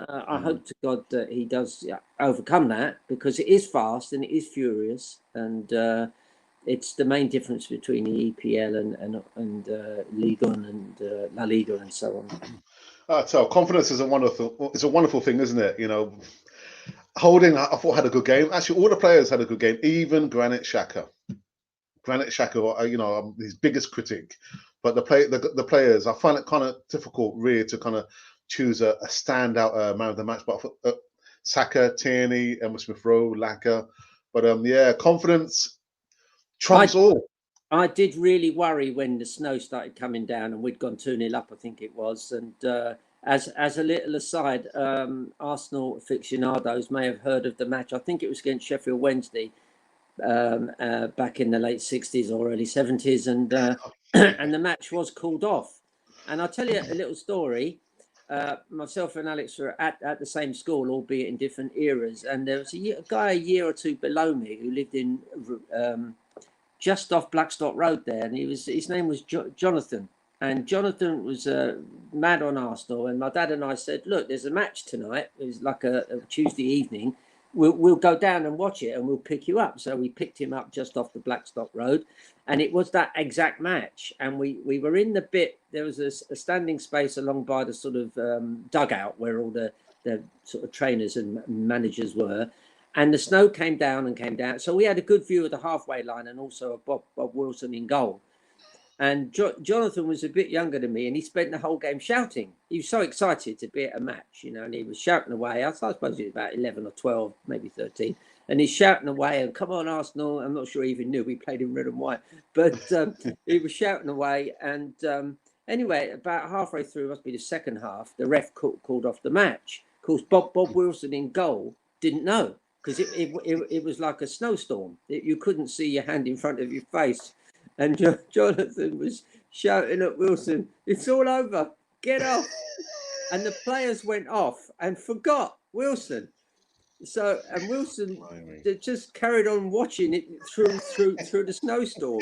I hope to God that he does overcome that, because it is fast and it is furious, and it's the main difference between the EPL and Ligue 1 and La Liga and so on. So confidence is a wonderful thing, isn't it? Holding, I thought, had a good game. Actually, all the players had a good game, even Granit Xhaka. Granit Xhaka, I'm his biggest critic, but the players, I find it kind of difficult, really, to kind of choose a standout man of the match. But Saka, Tierney, Emma Smith-Rowe, Laka, but confidence trumps all. I did really worry when the snow started coming down and we'd gone 2-0 up, I think it was. And as a little aside, Arsenal aficionados may have heard of the match. I think it was against Sheffield Wednesday. Back in the late 60s or early 70s, and and the match was called off. And I'll tell you a little story. Myself and Alex were at the same school, albeit in different eras, and there was a guy a year or two below me who lived in just off Blackstock Road there, and his name was Jonathan, and Jonathan was mad on Arsenal. And my dad and I said, look, there's a match tonight. It was like a Tuesday evening. We'll go down and watch it and we'll pick you up. So we picked him up just off the Blackstock Road, and it was that exact match. And we were in the bit, there was a standing space along by the sort of dugout where all the sort of trainers and managers were. And the snow came down. So we had a good view of the halfway line and also of Bob Wilson in goal. And Jonathan was a bit younger than me, and he spent the whole game shouting. He was so excited to be at a match, and he was shouting away. I suppose he was about 11 or 12, maybe 13. And he's shouting away, and come on, Arsenal. I'm not sure he even knew we played in red and white. But he was shouting away. And anyway, about halfway through, must be the second half, the ref called off the match. Of course, Bob Wilson in goal didn't know. because it was like a snowstorm. You couldn't see your hand in front of your face. And Jonathan was shouting at Wilson, "It's all over, get off." And the players went off and forgot Wilson. So, and Wilson just carried on watching it through the snowstorm.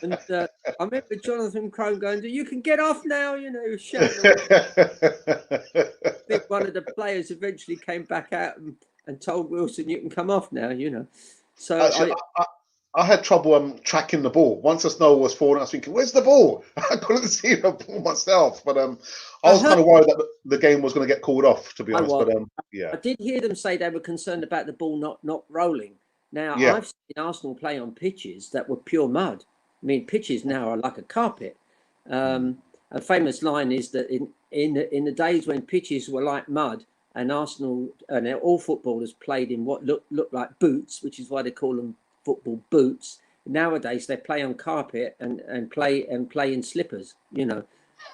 And I remember Jonathan Crone going, "You can get off now," shouting. I think one of the players eventually came back out and told Wilson, "You can come off now," So Actually, I had trouble tracking the ball. Once the snow was falling, I was thinking, "Where's the ball?" I couldn't see the ball myself. But I was kind of worried that the game was going to get called off, to be honest. But yeah, I did hear them say they were concerned about the ball not rolling. Now, yeah. I've seen Arsenal play on pitches that were pure mud. I mean, pitches now are like a carpet. A famous line is that in the days when pitches were like mud, and Arsenal and all footballers played in what looked like boots, which is why they call them football boots. Nowadays they play on carpet and play in slippers. And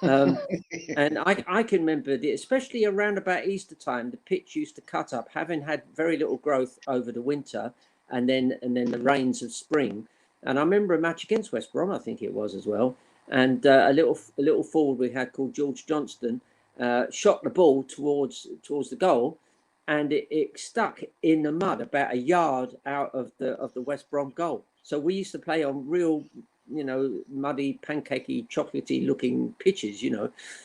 I can remember especially around about Easter time, the pitch used to cut up, having had very little growth over the winter, and then the rains of spring. And I remember a match against West Brom, I think it was as well. And a little forward we had called George Johnston shot the ball towards the goal, and it stuck in the mud about a yard out of the West Brom goal. So we used to play on real, muddy, pancakey, chocolatey looking pitches,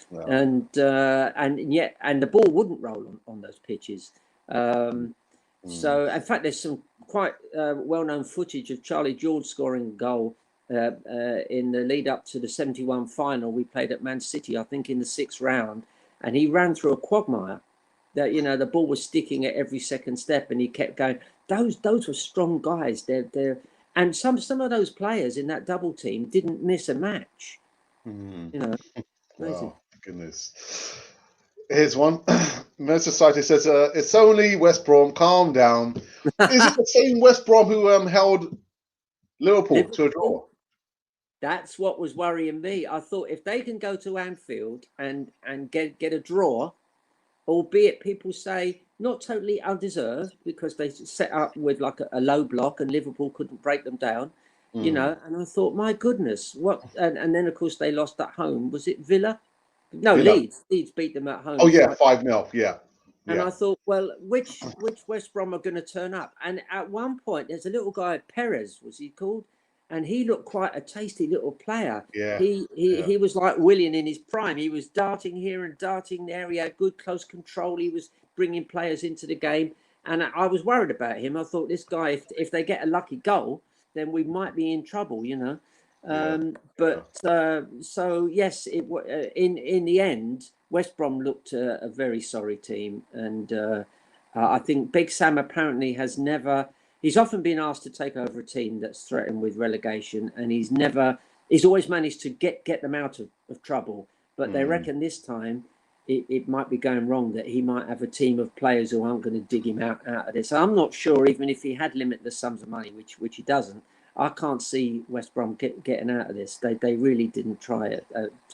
Wow. and the ball wouldn't roll on those pitches. So in fact, there's some quite well-known footage of Charlie George scoring a goal in the lead up to the 71 final. We played at Man City, I think, in the 6th round, and he ran through a quagmire. That the ball was sticking at every second step, and he kept going. Those were strong guys. And some of those players in that double team didn't miss a match. Wow, goodness. Here's one. Manchester Society says, "It's only West Brom. Calm down." Is it the same West Brom who held Liverpool to a draw? That's what was worrying me. I thought if they can go to Anfield and get a draw, albeit people say not totally undeserved because they set up with like a low block and Liverpool couldn't break them down, and I thought, my goodness, what? And then of course they lost at home. Was it Villa? No, Villa. Leeds beat them at home. Oh yeah, 5-0. Yeah. And I thought, well, which West Brom are going to turn up? And at one point, there's a little guy, Perez, was he called? And he looked quite a tasty little player. Yeah. He was like Willian in his prime. He was darting here and darting there. He had good close control. He was bringing players into the game. And I was worried about him. I thought, this guy, if they get a lucky goal, then we might be in trouble, So yes, in the end, West Brom looked a very sorry team, and I think Big Sam apparently he's often been asked to take over a team that's threatened with relegation, and he's always managed to get them out of trouble. But they reckon this time it might be going wrong, that he might have a team of players who aren't going to dig him out of this. I'm not sure, even if he had limitless sums of money, which he doesn't. I can't see West Brom getting out of this. They really didn't try it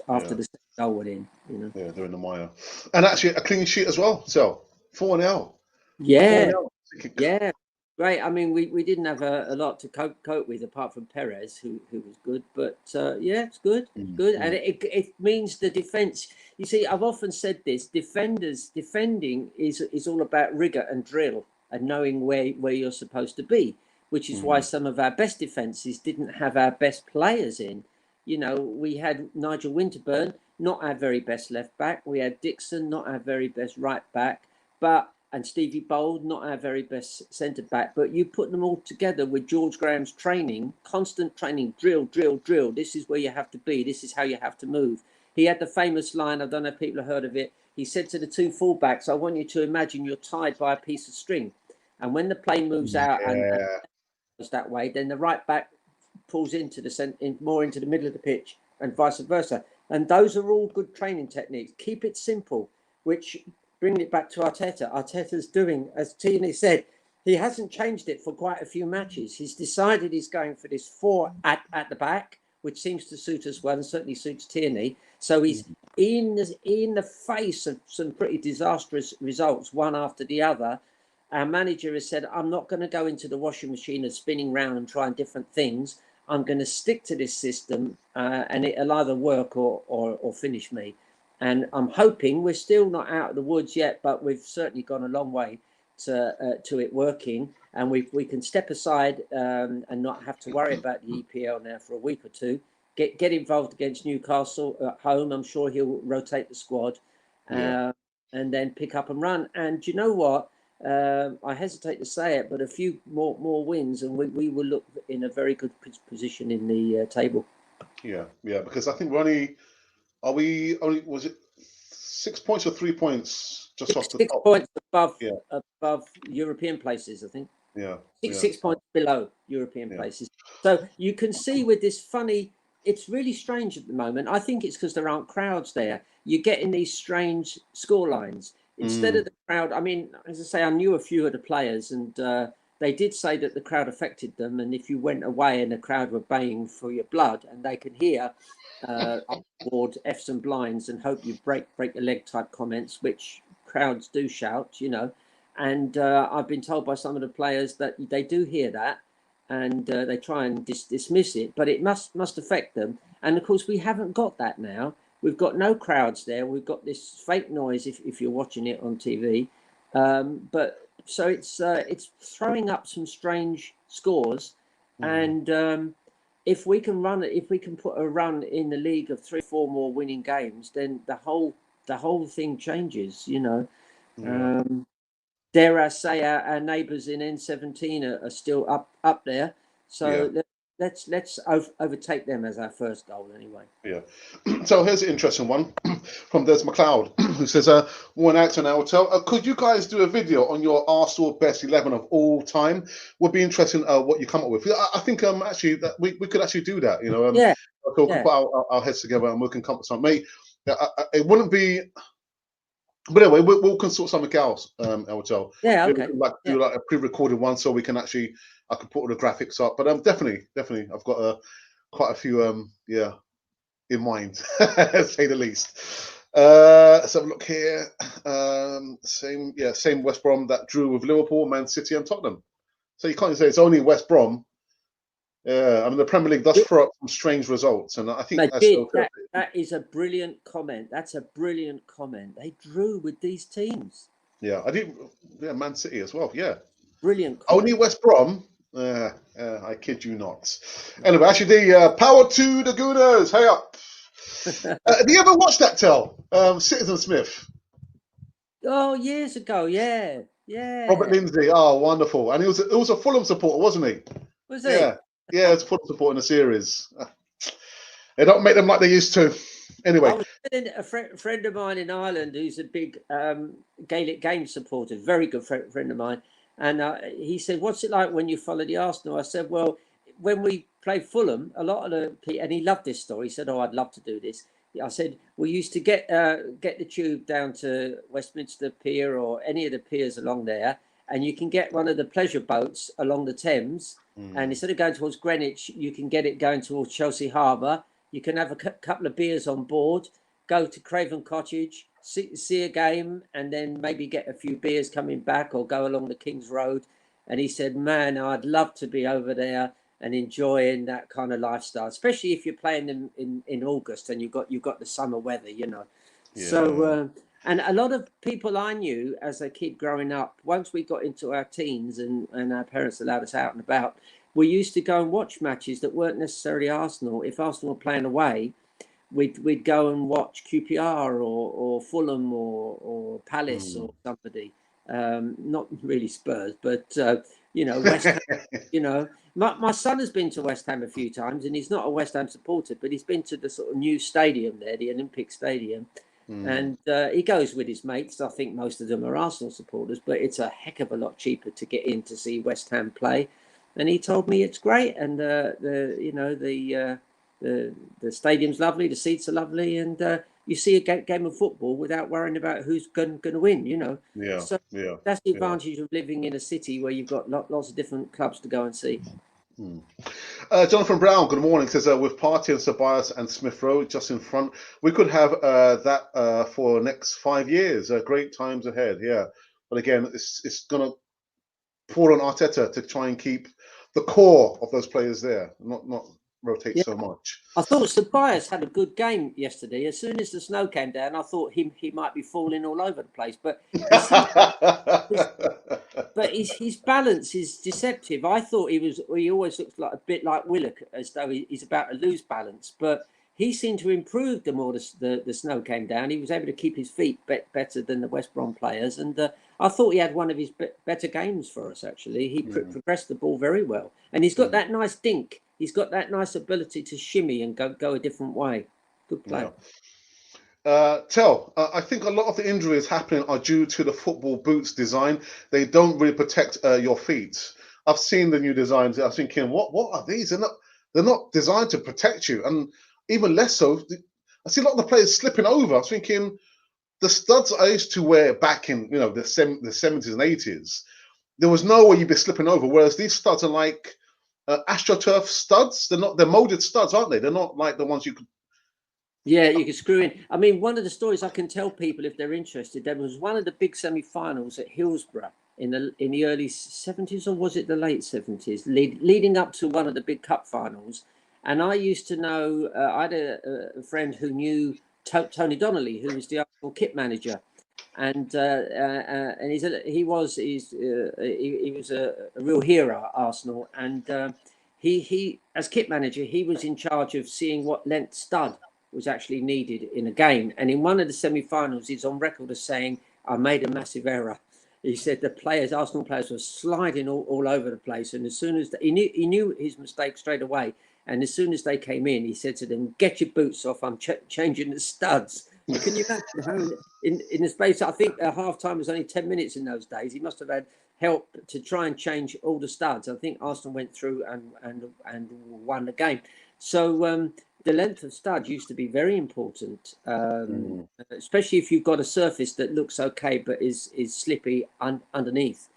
after the second goal went in. Yeah, they're in the mire, and actually a clean sheet as well. So 4-0. Yeah, 4-0. Yeah, great. I mean, we didn't have a lot to cope with apart from Perez, who was good. But yeah, it's good, good, and it means the defence. You see, I've often said this: defending is all about rigour and drill and knowing where you're supposed to be. Which is why some of our best defences didn't have our best players in. We had Nigel Winterburn, not our very best left back. We had Dixon, not our very best right back, and Stevie Bold, not our very best centre back. But you put them all together with George Graham's training, constant training, drill, drill, drill. This is where you have to be. This is how you have to move. He had the famous line, I don't know if people have heard of it. He said to the two fullbacks, "I want you to imagine you're tied by a piece of string. And when the plane moves out and that way, then the right back pulls into more into the middle of the pitch, and vice versa." And those are all good training techniques. Keep it simple, which bringing it back to Arteta. Arteta's doing, as Tierney said, he hasn't changed it for quite a few matches. He's decided he's going for this 4 at the back, which seems to suit us well and certainly suits Tierney. So he's in the face of some pretty disastrous results, one after the other. our manager has said, I'm not going to go into the washing machine and spinning round and trying different things. I'm going to stick to this system, and it'll either work or finish me. And I'm hoping we're still not out of the woods yet, but we've certainly gone a long way to it working. And we can step aside and not have to worry about the EPL now for a week or two. Get involved against Newcastle at home. I'm sure he'll rotate the squad, and then pick up and run. And do you know what? I hesitate to say it, but a few more wins, and we will look in a very good position in the table. Yeah, because I think was it 6 points or 3 points just off the top? 6 points above European places, I think. Yeah. 6 points below European places. So you can see with this funny, it's really strange at the moment. I think it's because there aren't crowds there. You're getting these strange score lines. Instead of the crowd, I mean, as I say, I knew a few of the players, and they did say that the crowd affected them. And if you went away and the crowd were baying for your blood, and they could hear up board F's and blinds and hope you break your leg type comments, which crowds do shout, you know. And I've been told by some of the players that they do hear that, and they try and dismiss it, but it must affect them. And of course, we haven't got that now. We've got no crowds there. We've got this fake noise if you're watching it on TV. But so it's throwing up some strange scores. And if we can put a run in the league of 3-4 more winning games, then the whole thing changes, you know. Dare I say our neighbours in N17 are still up there. So let's overtake them as our first goal anyway. Yeah. So here's an interesting one from Des McLeod, who says, one out and Altel, could you guys do a video on your Arsenal best 11 of all time? Would be interesting what you come up with. I think actually that we could actually do that, you know. So we can put our heads together and we can come up with something. Mate, it wouldn't be. But anyway, we'll consult something else, Altel. Yeah, okay. Do like a pre-recorded one, so we can actually I can put all the graphics up. But definitely, I've got quite a few in mind, to say the least. Let's have a look here. Same West Brom that drew with Liverpool, Man City, and Tottenham. So you can't say it's only West Brom. Yeah, I mean the Premier League does throw up some strange results, and I think that is a brilliant comment. That's a brilliant comment. They drew with these teams. Yeah, I did. Yeah, Man City as well. Yeah, brilliant comment. Only West Brom. I kid you not. Anyway, actually, power to the Gooners. Hey up. Have you ever watched that Citizen Smith? Oh, years ago. Yeah. Robert Lindsay. Oh, wonderful. And he was a Fulham supporter, wasn't he? Was he? Yeah, it's Fulham support in the series. They don't make them like they used to. Anyway, I was telling a friend of mine in Ireland who's a big Gaelic game supporter, very good friend of mine, and he said, "What's it like when you follow the Arsenal?" I said, "Well, when we played Fulham, a lot of the people," and he loved this story. He said, "Oh, I'd love to do this." I said, "We used to get the tube down to Westminster Pier or any of the piers along there, and you can get one of the pleasure boats along the Thames." And instead of going towards Greenwich, you can get it going towards Chelsea Harbour. You can have a couple of beers on board, go to Craven Cottage, see a game, and then maybe get a few beers coming back or go along the King's Road. And he said, "Man, I'd love to be over there and enjoying that kind of lifestyle, especially if you're playing them in August and you've got the summer weather, you know." Yeah. So, and a lot of people I knew as a kid growing up, once we got into our teens and our parents allowed us out and about, we used to go and watch matches that weren't necessarily Arsenal. If Arsenal were playing away, we'd go and watch QPR or Fulham or Palace or somebody. Not really Spurs, but West Ham. My son has been to West Ham a few times, and he's not a West Ham supporter, but he's been to the sort of new stadium there, the Olympic Stadium. And he goes with his mates. I think most of them are Arsenal supporters, but it's a heck of a lot cheaper to get in to see West Ham play. And he told me it's great, and the stadium's lovely, the seats are lovely, and you see a game of football without worrying about who's going to win. So that's the advantage of living in a city where you've got lots of different clubs to go and see. Jonathan Brown, good morning, says with Partey and Ceballos and Smith Rowe just in front, we could have that for next 5 years. Great times ahead, yeah. But again, it's gonna fall on Arteta to try and keep the core of those players there, not rotate so much. I thought Ceballos had a good game yesterday. As soon as the snow came down, I thought he might be falling all over the place. But his balance is deceptive. I thought he always looks like a bit like Willock, as though he's about to lose balance. But he seemed to improve the more the snow came down. He was able to keep his feet better than the West Brom players. And I thought he had one of his better games for us, actually. He progressed the ball very well. And he's got that nice dink. He's got that nice ability to shimmy and go a different way. Good player. I think a lot of the injuries happening are due to the football boots design. They don't really protect your feet. I've seen the new designs. I was thinking, what are these? They're not designed to protect you. And even less so, I see a lot of the players slipping over. I was thinking, the studs I used to wear back in the 70s and 80s, there was no way you'd be slipping over. Whereas these studs are like AstroTurf studs. They're molded studs, aren't they? They're not like the ones you could. Yeah, you can screw in. I mean, one of the stories I can tell people if they're interested, there was one of the big semi-finals at Hillsborough in the early 70s, or was it the late 70s, leading up to one of the big cup finals. And I used to know, I had a friend who knew Tony Donnelly, who was the Arsenal kit manager. And he was a real hero at Arsenal. And he as kit manager, he was in charge of seeing what length stud was actually needed in a game. And in one of the semi-finals, he's on record as saying, I made a massive error. He said the Arsenal players were sliding all over the place. And as soon as he knew his mistake straight away. And as soon as they came in, he said to them, get your boots off. I'm changing the studs. Can you imagine how in the space, I think half time was only 10 minutes in those days. He must have had help to try and change all the studs. I think Arsenal went through and won the game. So the length of stud used to be very important, especially if you've got a surface that looks okay but is slippy underneath.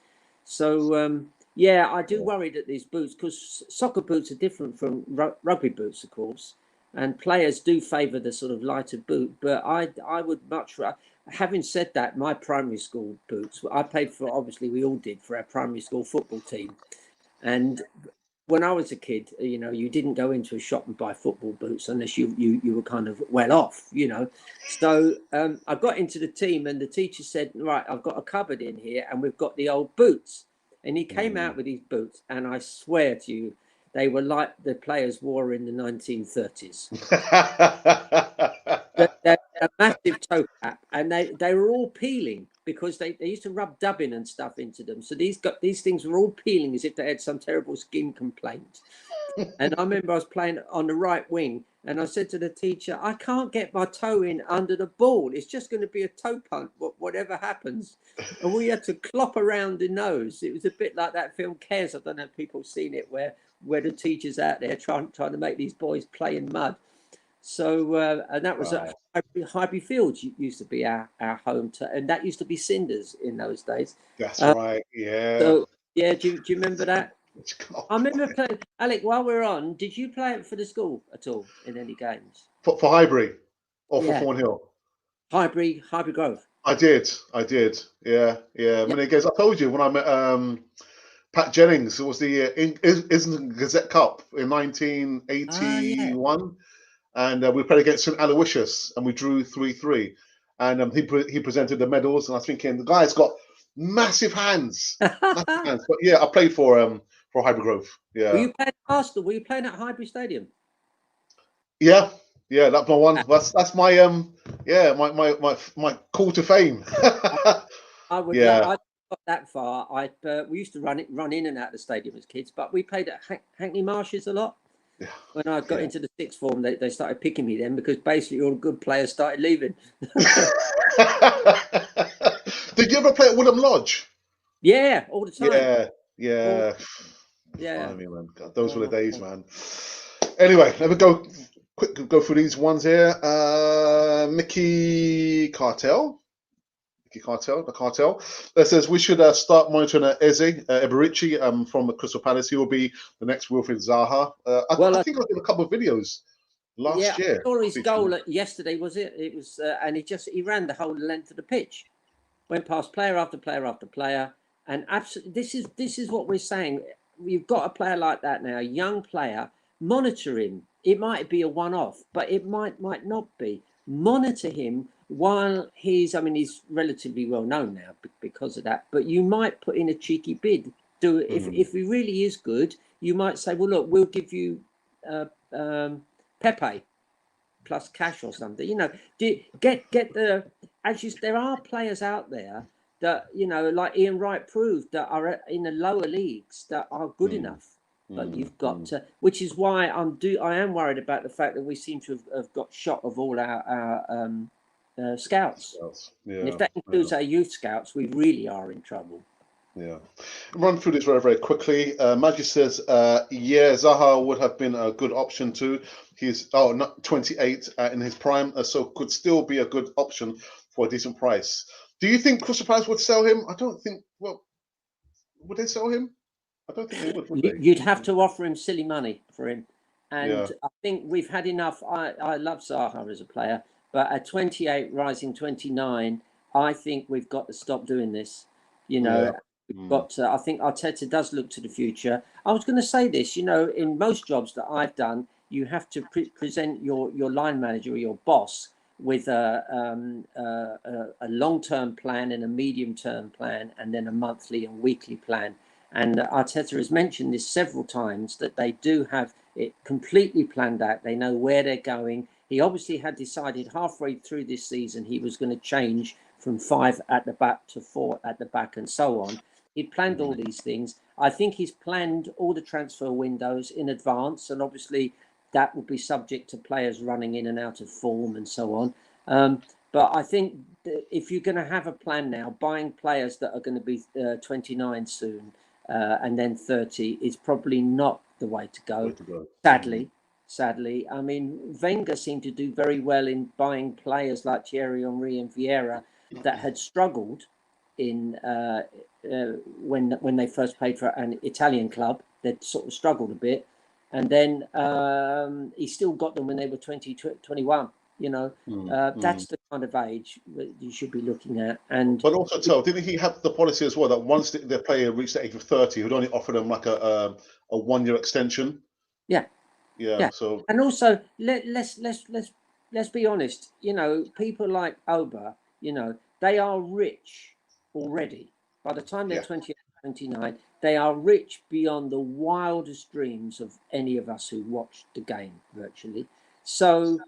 So I do worry that these boots, because soccer boots are different from rugby boots, of course, and players do favour the sort of lighter boot. But I would much rather. Having said that, my primary school boots, I played for, obviously we all did, for our primary school football team, and when I was a kid, you didn't go into a shop and buy football boots unless you were kind of well off, So I got into the team and the teacher said, right, I've got a cupboard in here and we've got the old boots. And he came out with these boots and I swear to you, they were like the players wore in the 1930s. They're a massive toe cap, and they were all peeling because they used to rub dubbing and stuff into them. So these things were all peeling as if they had some terrible skin complaint. And I remember I was playing on the right wing, and I said to the teacher, I can't get my toe in under the ball. It's just going to be a toe punt, whatever happens. And we had to clop around the nose. It was a bit like that film Cares. I don't know if people have seen it, where the teacher's out there trying to make these boys play in mud. So, and that was at Highbury Fields used to be our home, and that used to be Cinders in those days. That's right, yeah. So, yeah, do you remember that? I remember playing. Alec, while we're on, did you play it for the school at all in any games? For Highbury or for Thornhill? Highbury Grove. I did. Yeah. Many games. I told you when I met Pat Jennings. It was the Islington Gazette Cup in 1981. And we played against St. Aloysius, and we drew 3-3. And he presented the medals, and I was thinking the guy's got massive hands. But yeah, I played for Highbury Grove. Yeah. Were you playing at Arsenal? Were you playing at Highbury Stadium? Yeah, that's my one. That's my my call to fame. I would. Yeah. I got that far. We used to run in and out of the stadium as kids, but we played at Hackney Marshes a lot. Yeah. When I got into the sixth form, they started picking me then because basically all the good players started leaving. Did you ever play at Woodham Lodge? Yeah, all the time. Yeah. Blimey, man. God, those were the days, man. Anyway, let me go through these ones here. Mickey Cartel. The cartel. That says we should start monitoring Eze Eberici from Crystal Palace. He will be the next Wilfried Zaha. I think I did a couple of videos last year. I saw his goal yesterday. Was it? It was, and he ran the whole length of the pitch, went past player after player after player, And absolutely, this is what we're saying. You've got a player like that now, a young player. Monitor him. It might be a one-off, but it might not be. Monitor him while he's. I mean, he's relatively well known now because of that. But you might put in a cheeky bid. If he really is good, you might say, well, look, we'll give you Pepe plus cash or something. You know, get the. There are players out there that, you know, like Ian Wright proved, that are in the lower leagues that are good enough. But you've got to, which is why I am worried about the fact that we seem to have got shot of all our scouts. Yeah, And if that includes our youth scouts, we really are in trouble. Yeah. Run through this very, very quickly. Maggie says, yeah, Zaha would have been a good option too. He's not 28 in his prime, so could still be a good option for a decent price. Do you think Crystal Palace would sell him? I don't think. Well, would they sell him? I don't think they would they? You'd have to offer him silly money for him. And Yeah. I think we've had enough. I love Zaha as a player, but at 28, rising 29, I think we've got to stop doing this. You know, we've got to, I think Arteta does look to the future. I was going to say this, you know, in most jobs that I've done, you have to present your line manager or your boss with a long-term plan and a medium-term plan, and then a monthly and weekly plan. And Arteta has mentioned this several times, that they do have it completely planned out. They know where they're going. He obviously had decided halfway through this season he was going to change from 5 at the back to 4 at the back and so on. He planned all these things. I think he's planned all the transfer windows in advance, and obviously that will be subject to players running in and out of form and so on. But I think if you're going to have a plan now, buying players that are going to be 29 soon, and then 30 is probably not the way to go. Sadly. I mean, Wenger seemed to do very well in buying players like Thierry Henry and Vieira that had struggled in when they first played for an Italian club. They'd sort of struggled a bit, and then he still got them when they were 20, 21. You know, that's the kind of age that you should be looking at. And but also, didn't he have the policy as well that once the player reached the age of 30, he'd only offer them like a 1-year extension? Yeah. So, and also let's be honest. You know, people like Auba, you know, they are rich already. By the time they're 28, 29, they are rich beyond the wildest dreams of any of us who watched the game virtually. So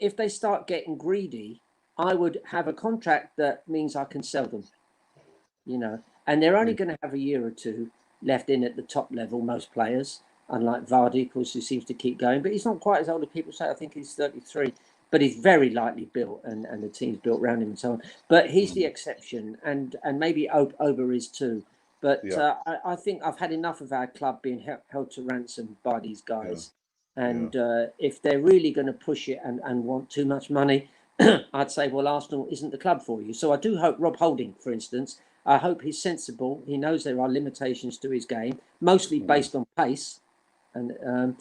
if they start getting greedy, I would have a contract that means I can sell them, you know, and they're only going to have a year or two left in at the top level, most players, unlike Vardy, of course, who seems to keep going, but he's not quite as old as people say. I think he's 33, but he's very lightly built, and the team's built around him and so on. But he's the exception, and maybe Auba is too. But I think I've had enough of our club being held to ransom by these guys. And if they're really going to push it and want too much money, I'd say, well, Arsenal isn't the club for you. So I do hope Rob Holding, for instance, I hope he's sensible. He knows there are limitations to his game, mostly based on pace. And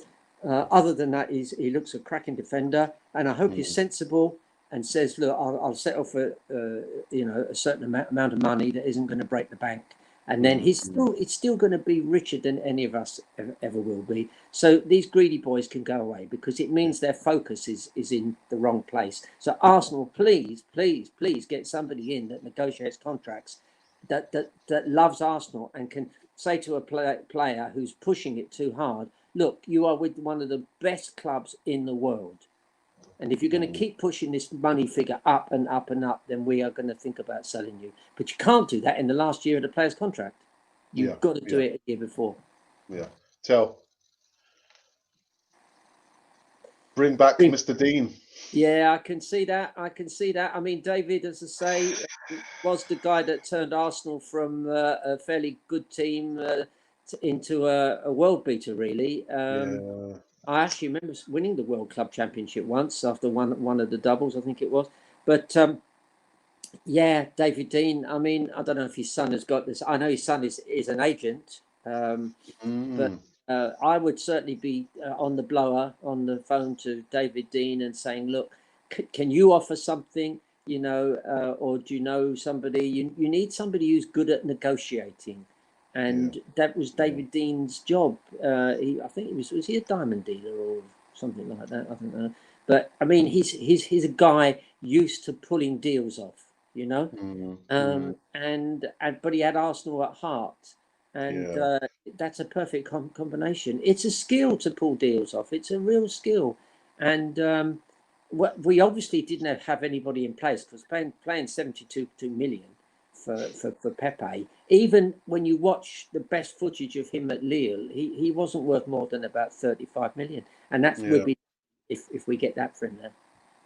other than that, he looks a cracking defender. And I hope he's sensible and says, look, I'll settle for a certain amount of money that isn't going to break the bank. And then it's still going to be richer than any of us ever will be. So these greedy boys can go away, because it means their focus is in the wrong place. So Arsenal, please get somebody in that negotiates contracts that loves Arsenal and can say to a player who's pushing it too hard, look, you are with one of the best clubs in the world. And if you're going to keep pushing this money figure up and up and up, then we are going to think about selling you. But you can't do that in the last year of the player's contract. You've got to do it a year before. Bring back Mr. Dein. Yeah, I can see that. I mean, David, as I say, was the guy that turned Arsenal from a fairly good team into a world beater, really. I actually remember winning the World Club Championship once after one of the doubles, I think it was. But David Dein. I mean, I don't know if his son has got this. I know his son is an agent, but I would certainly be on the blower on the phone to David Dein and saying, look, can you offer something? or do you know somebody? You need somebody who's good at negotiating, and that was David Dean's job. I think was he a diamond dealer or something like that? I don't know. But I mean, he's a guy used to pulling deals off, but he had Arsenal at heart, and that's a perfect combination. It's a skill to pull deals off. It's a real skill, and we obviously didn't have anybody in place because playing 72 million for Pepe. Even when you watch the best footage of him at Lille, he wasn't worth more than about 35 million, and that's would be if we get that for him then.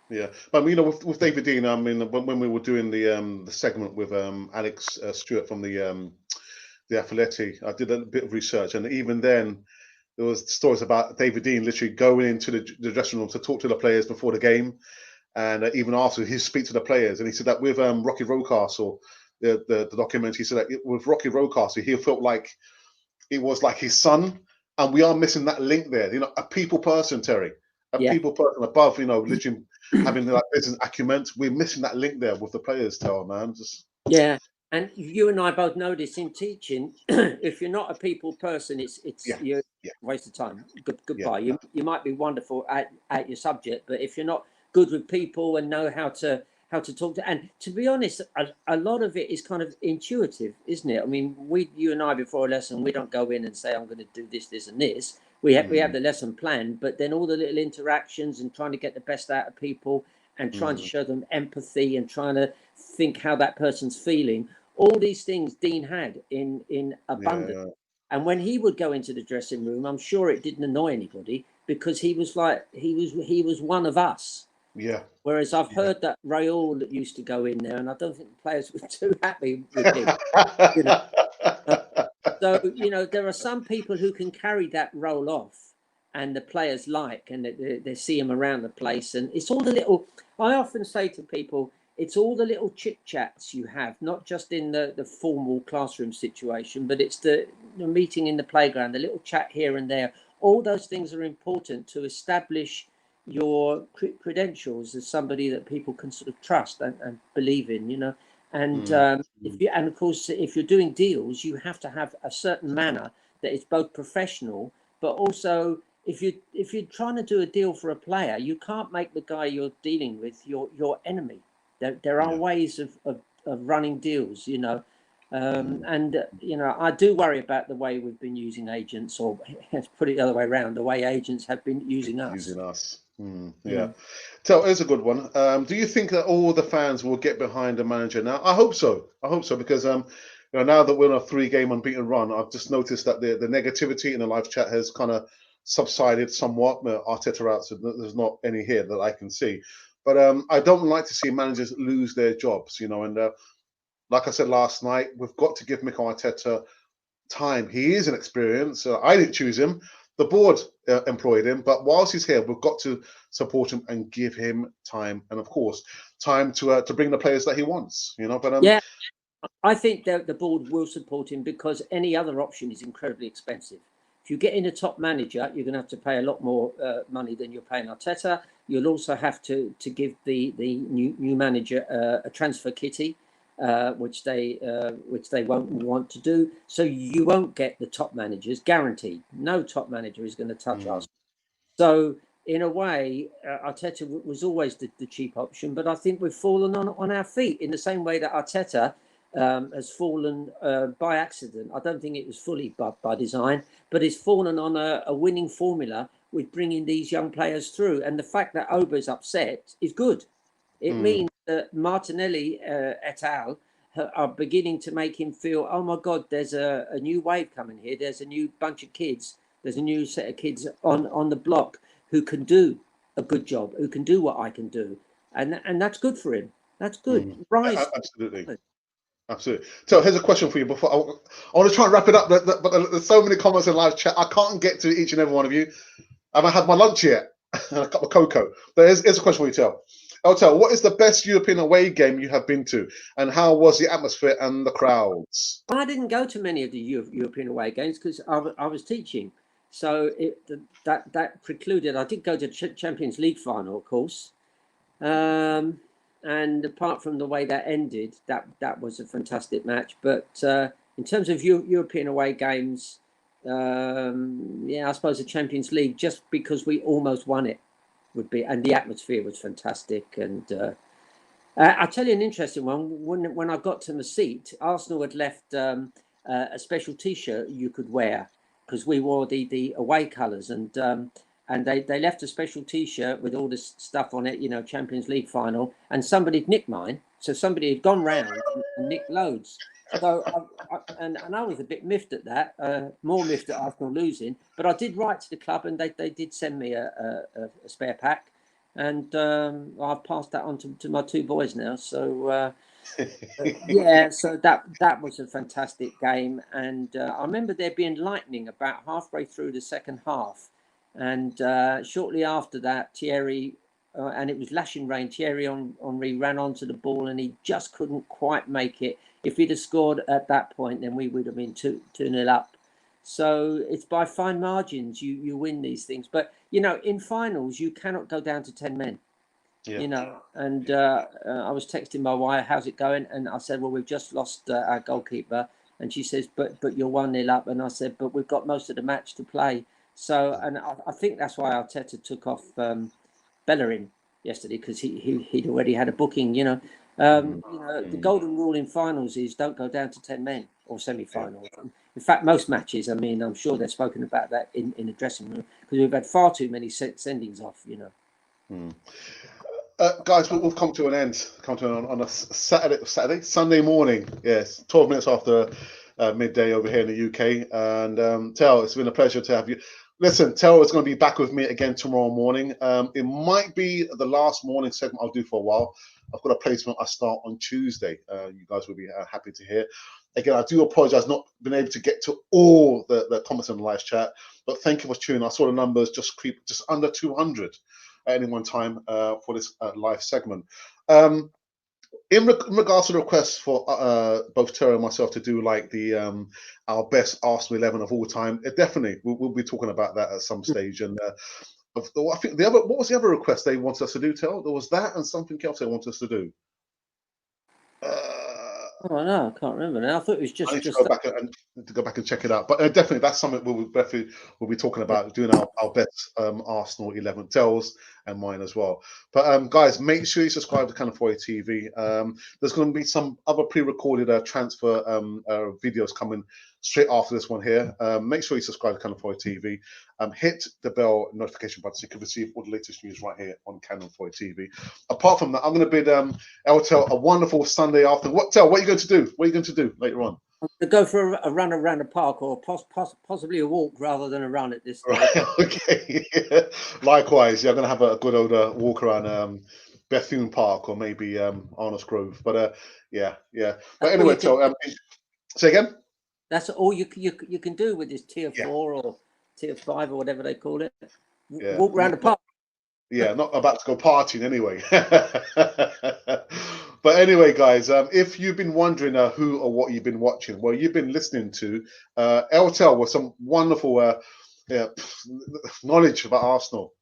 Yeah, but with David Dein, I mean, when we were doing the segment with Alex Stewart from the Athletic, I did a bit of research, and even then, there was stories about David Dein literally going into the dressing room to talk to the players before the game, and even after he'd speak to the players. And he said that with Rocky Rocastle, the documentary, he said that with Rocky Rocastle, he felt like it was like his son, and we are missing that link there. A people person, Terry, people person above, literally having like business acumen. We're missing that link there with the players, man. And you and I both know this in teaching. If you're not a people person, it's you're waste of time. Goodbye. You might be wonderful at your subject, but if you're not good with people and know how to talk to, and to be honest, a lot of it is kind of intuitive, isn't it? I mean, you and I before a lesson, we don't go in and say I'm going to do this and this. We have the lesson planned, but then all the little interactions and trying to get the best out of people and trying to show them empathy and trying to think how that person's feeling. All these things Dean had in abundance. Yeah. And when he would go into the dressing room, I'm sure it didn't annoy anybody because he was like he was one of us. Yeah. Whereas I've heard that Raul that used to go in there, and I don't think the players were too happy with him. So there are some people who can carry that role off, and the players and they see him around the place, and it's all the little. I often say to people, it's all the little chit chats you have, not just in the formal classroom situation, but it's the meeting in the playground, the little chat here and there. All those things are important to establish your credentials as somebody that people can sort of trust and believe in, And of course, if you're doing deals, you have to have a certain manner that is both professional, but also if you're trying to do a deal for a player, you can't make the guy you're dealing with your enemy. There are ways of running deals, and I do worry about the way we've been using agents, or let's put it the other way around, the way agents have been using us. So here's a good one. Do you think that all the fans will get behind the manager now? I hope so because now that we're on a 3-game unbeaten run, I've just noticed that the negativity in the live chat has kind of subsided somewhat. Arteta out, so there's not any here that I can see. But I don't like to see managers lose their jobs, and like I said last night, we've got to give Mikel Arteta time. He is an experience. I didn't choose him. The board employed him, but whilst he's here, we've got to support him and give him time, and of course, time to bring the players that he wants. But I think that the board will support him because any other option is incredibly expensive. If you get in a top manager, you're going to have to pay a lot more money than you're paying Arteta. You'll also have to give the new manager a transfer kitty. Which they won't want to do. So you won't get the top managers, guaranteed. No top manager is going to touch us. So in a way, Arteta was always the cheap option, but I think we've fallen on our feet in the same way that Arteta has fallen by accident. I don't think it was fully by design, but it's fallen on a winning formula with bringing these young players through. And the fact that Auba is upset is good. It means that Martinelli et al. Are beginning to make him feel, oh my God, there's a new wave coming here. There's a new bunch of kids. There's a new set of kids on the block who can do a good job, who can do what I can do. And that's good for him. That's good. Rise. Absolutely. So here's a question for you. Before I want to try and wrap it up, but there's so many comments in live chat. I can't get to each and every one of you. I haven't had my lunch yet and a cup of cocoa. But here's a question for you, Tel. Eltel, what is the best European away game you have been to, and how was the atmosphere and the crowds? I didn't go to many of the European away games because I was teaching, so that precluded. I did go to Champions League final, of course. And apart from the way that ended, that was a fantastic match. But in terms of European away games, I suppose the Champions League, just because we almost won it, would be, and the atmosphere was fantastic. And I'll tell you an interesting one. When I got to my seat, Arsenal had left a special T-shirt you could wear because we wore the away colours, and they left a special T-shirt with all this stuff on it, Champions League final, and somebody had nicked mine. So somebody had gone round and nicked loads. So I was a bit miffed at that, more miffed at Arsenal losing. But I did write to the club, and they did send me a spare pack, and I've passed that on to my two boys now. So so that was a fantastic game, and I remember there being lightning about halfway through the second half, and shortly after that, Thierry. And it was lashing rain. Thierry Henry ran onto the ball, and he just couldn't quite make it. If he'd have scored at that point, then we would have been 2-0 up. So it's by fine margins you win these things. But in finals you cannot go down to 10 men. Yeah. And I was texting my wife, "How's it going?" And I said, "Well, we've just lost our goalkeeper." And she says, "But you're 1-0 up." And I said, "But we've got most of the match to play." So, and I think that's why Arteta took off Bellerin yesterday, because he'd already had a booking. The golden rule in finals is don't go down to 10 men, or semi-finals. Yeah. In fact, most matches, I'm sure they've spoken about that in the dressing room, because we've had far too many sendings off. Guys, we've come to an end. On a Sunday morning. Yes, 12 minutes after midday over here in the UK. And Tel, it's been a pleasure to have you. Listen, Tel is going to be back with me again tomorrow morning. It might be the last morning segment I'll do for a while. I've got a placement I start on Tuesday. You guys will be happy to hear. Again, I do apologize not being able to get to all the comments in the live chat, but thank you for tuning. I saw the numbers just creep just under 200 at any one time for this live segment. In regards to the requests for both Terry and myself to do like the our best Arsenal 11 of all time, definitely we'll be talking about that at some stage. And I think what was the other request they wanted us to do? There was that and something else they wanted us to do. Oh no, I can't remember now. I thought it was just. I need to go back and check it out. But definitely, that's something we'll be talking about, doing our best Arsenal 11 tells, and mine as well. But guys, make sure you subscribe to Cannon 40 TV. There's going to be some other pre-recorded transfer videos coming straight after this one here. Make sure you subscribe to Cannon 40 TV. Hit the bell notification button so you can receive all the latest news right here on Cannon 40 TV. Apart from that, I'm going to bid Eltel a wonderful Sunday afternoon. What are you going to do? What are you going to do later on? I'm going to go for a run around the park, or possibly a walk rather than a run at this stage. Right, okay. Likewise, I'm going to have a good old walk around Bethune Park, or maybe Arnos Grove. But yeah. But anyway, say again. That's all you can do with this tier 4 or tier 5 or whatever they call it. Walk around the park. Not about to go partying anyway. But anyway, guys, if you've been wondering who or what you've been watching, well, you've been listening to Eltel with some wonderful knowledge about Arsenal.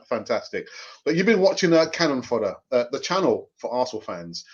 Fantastic. But you've been watching Cannon Fodder, the channel for Arsenal fans.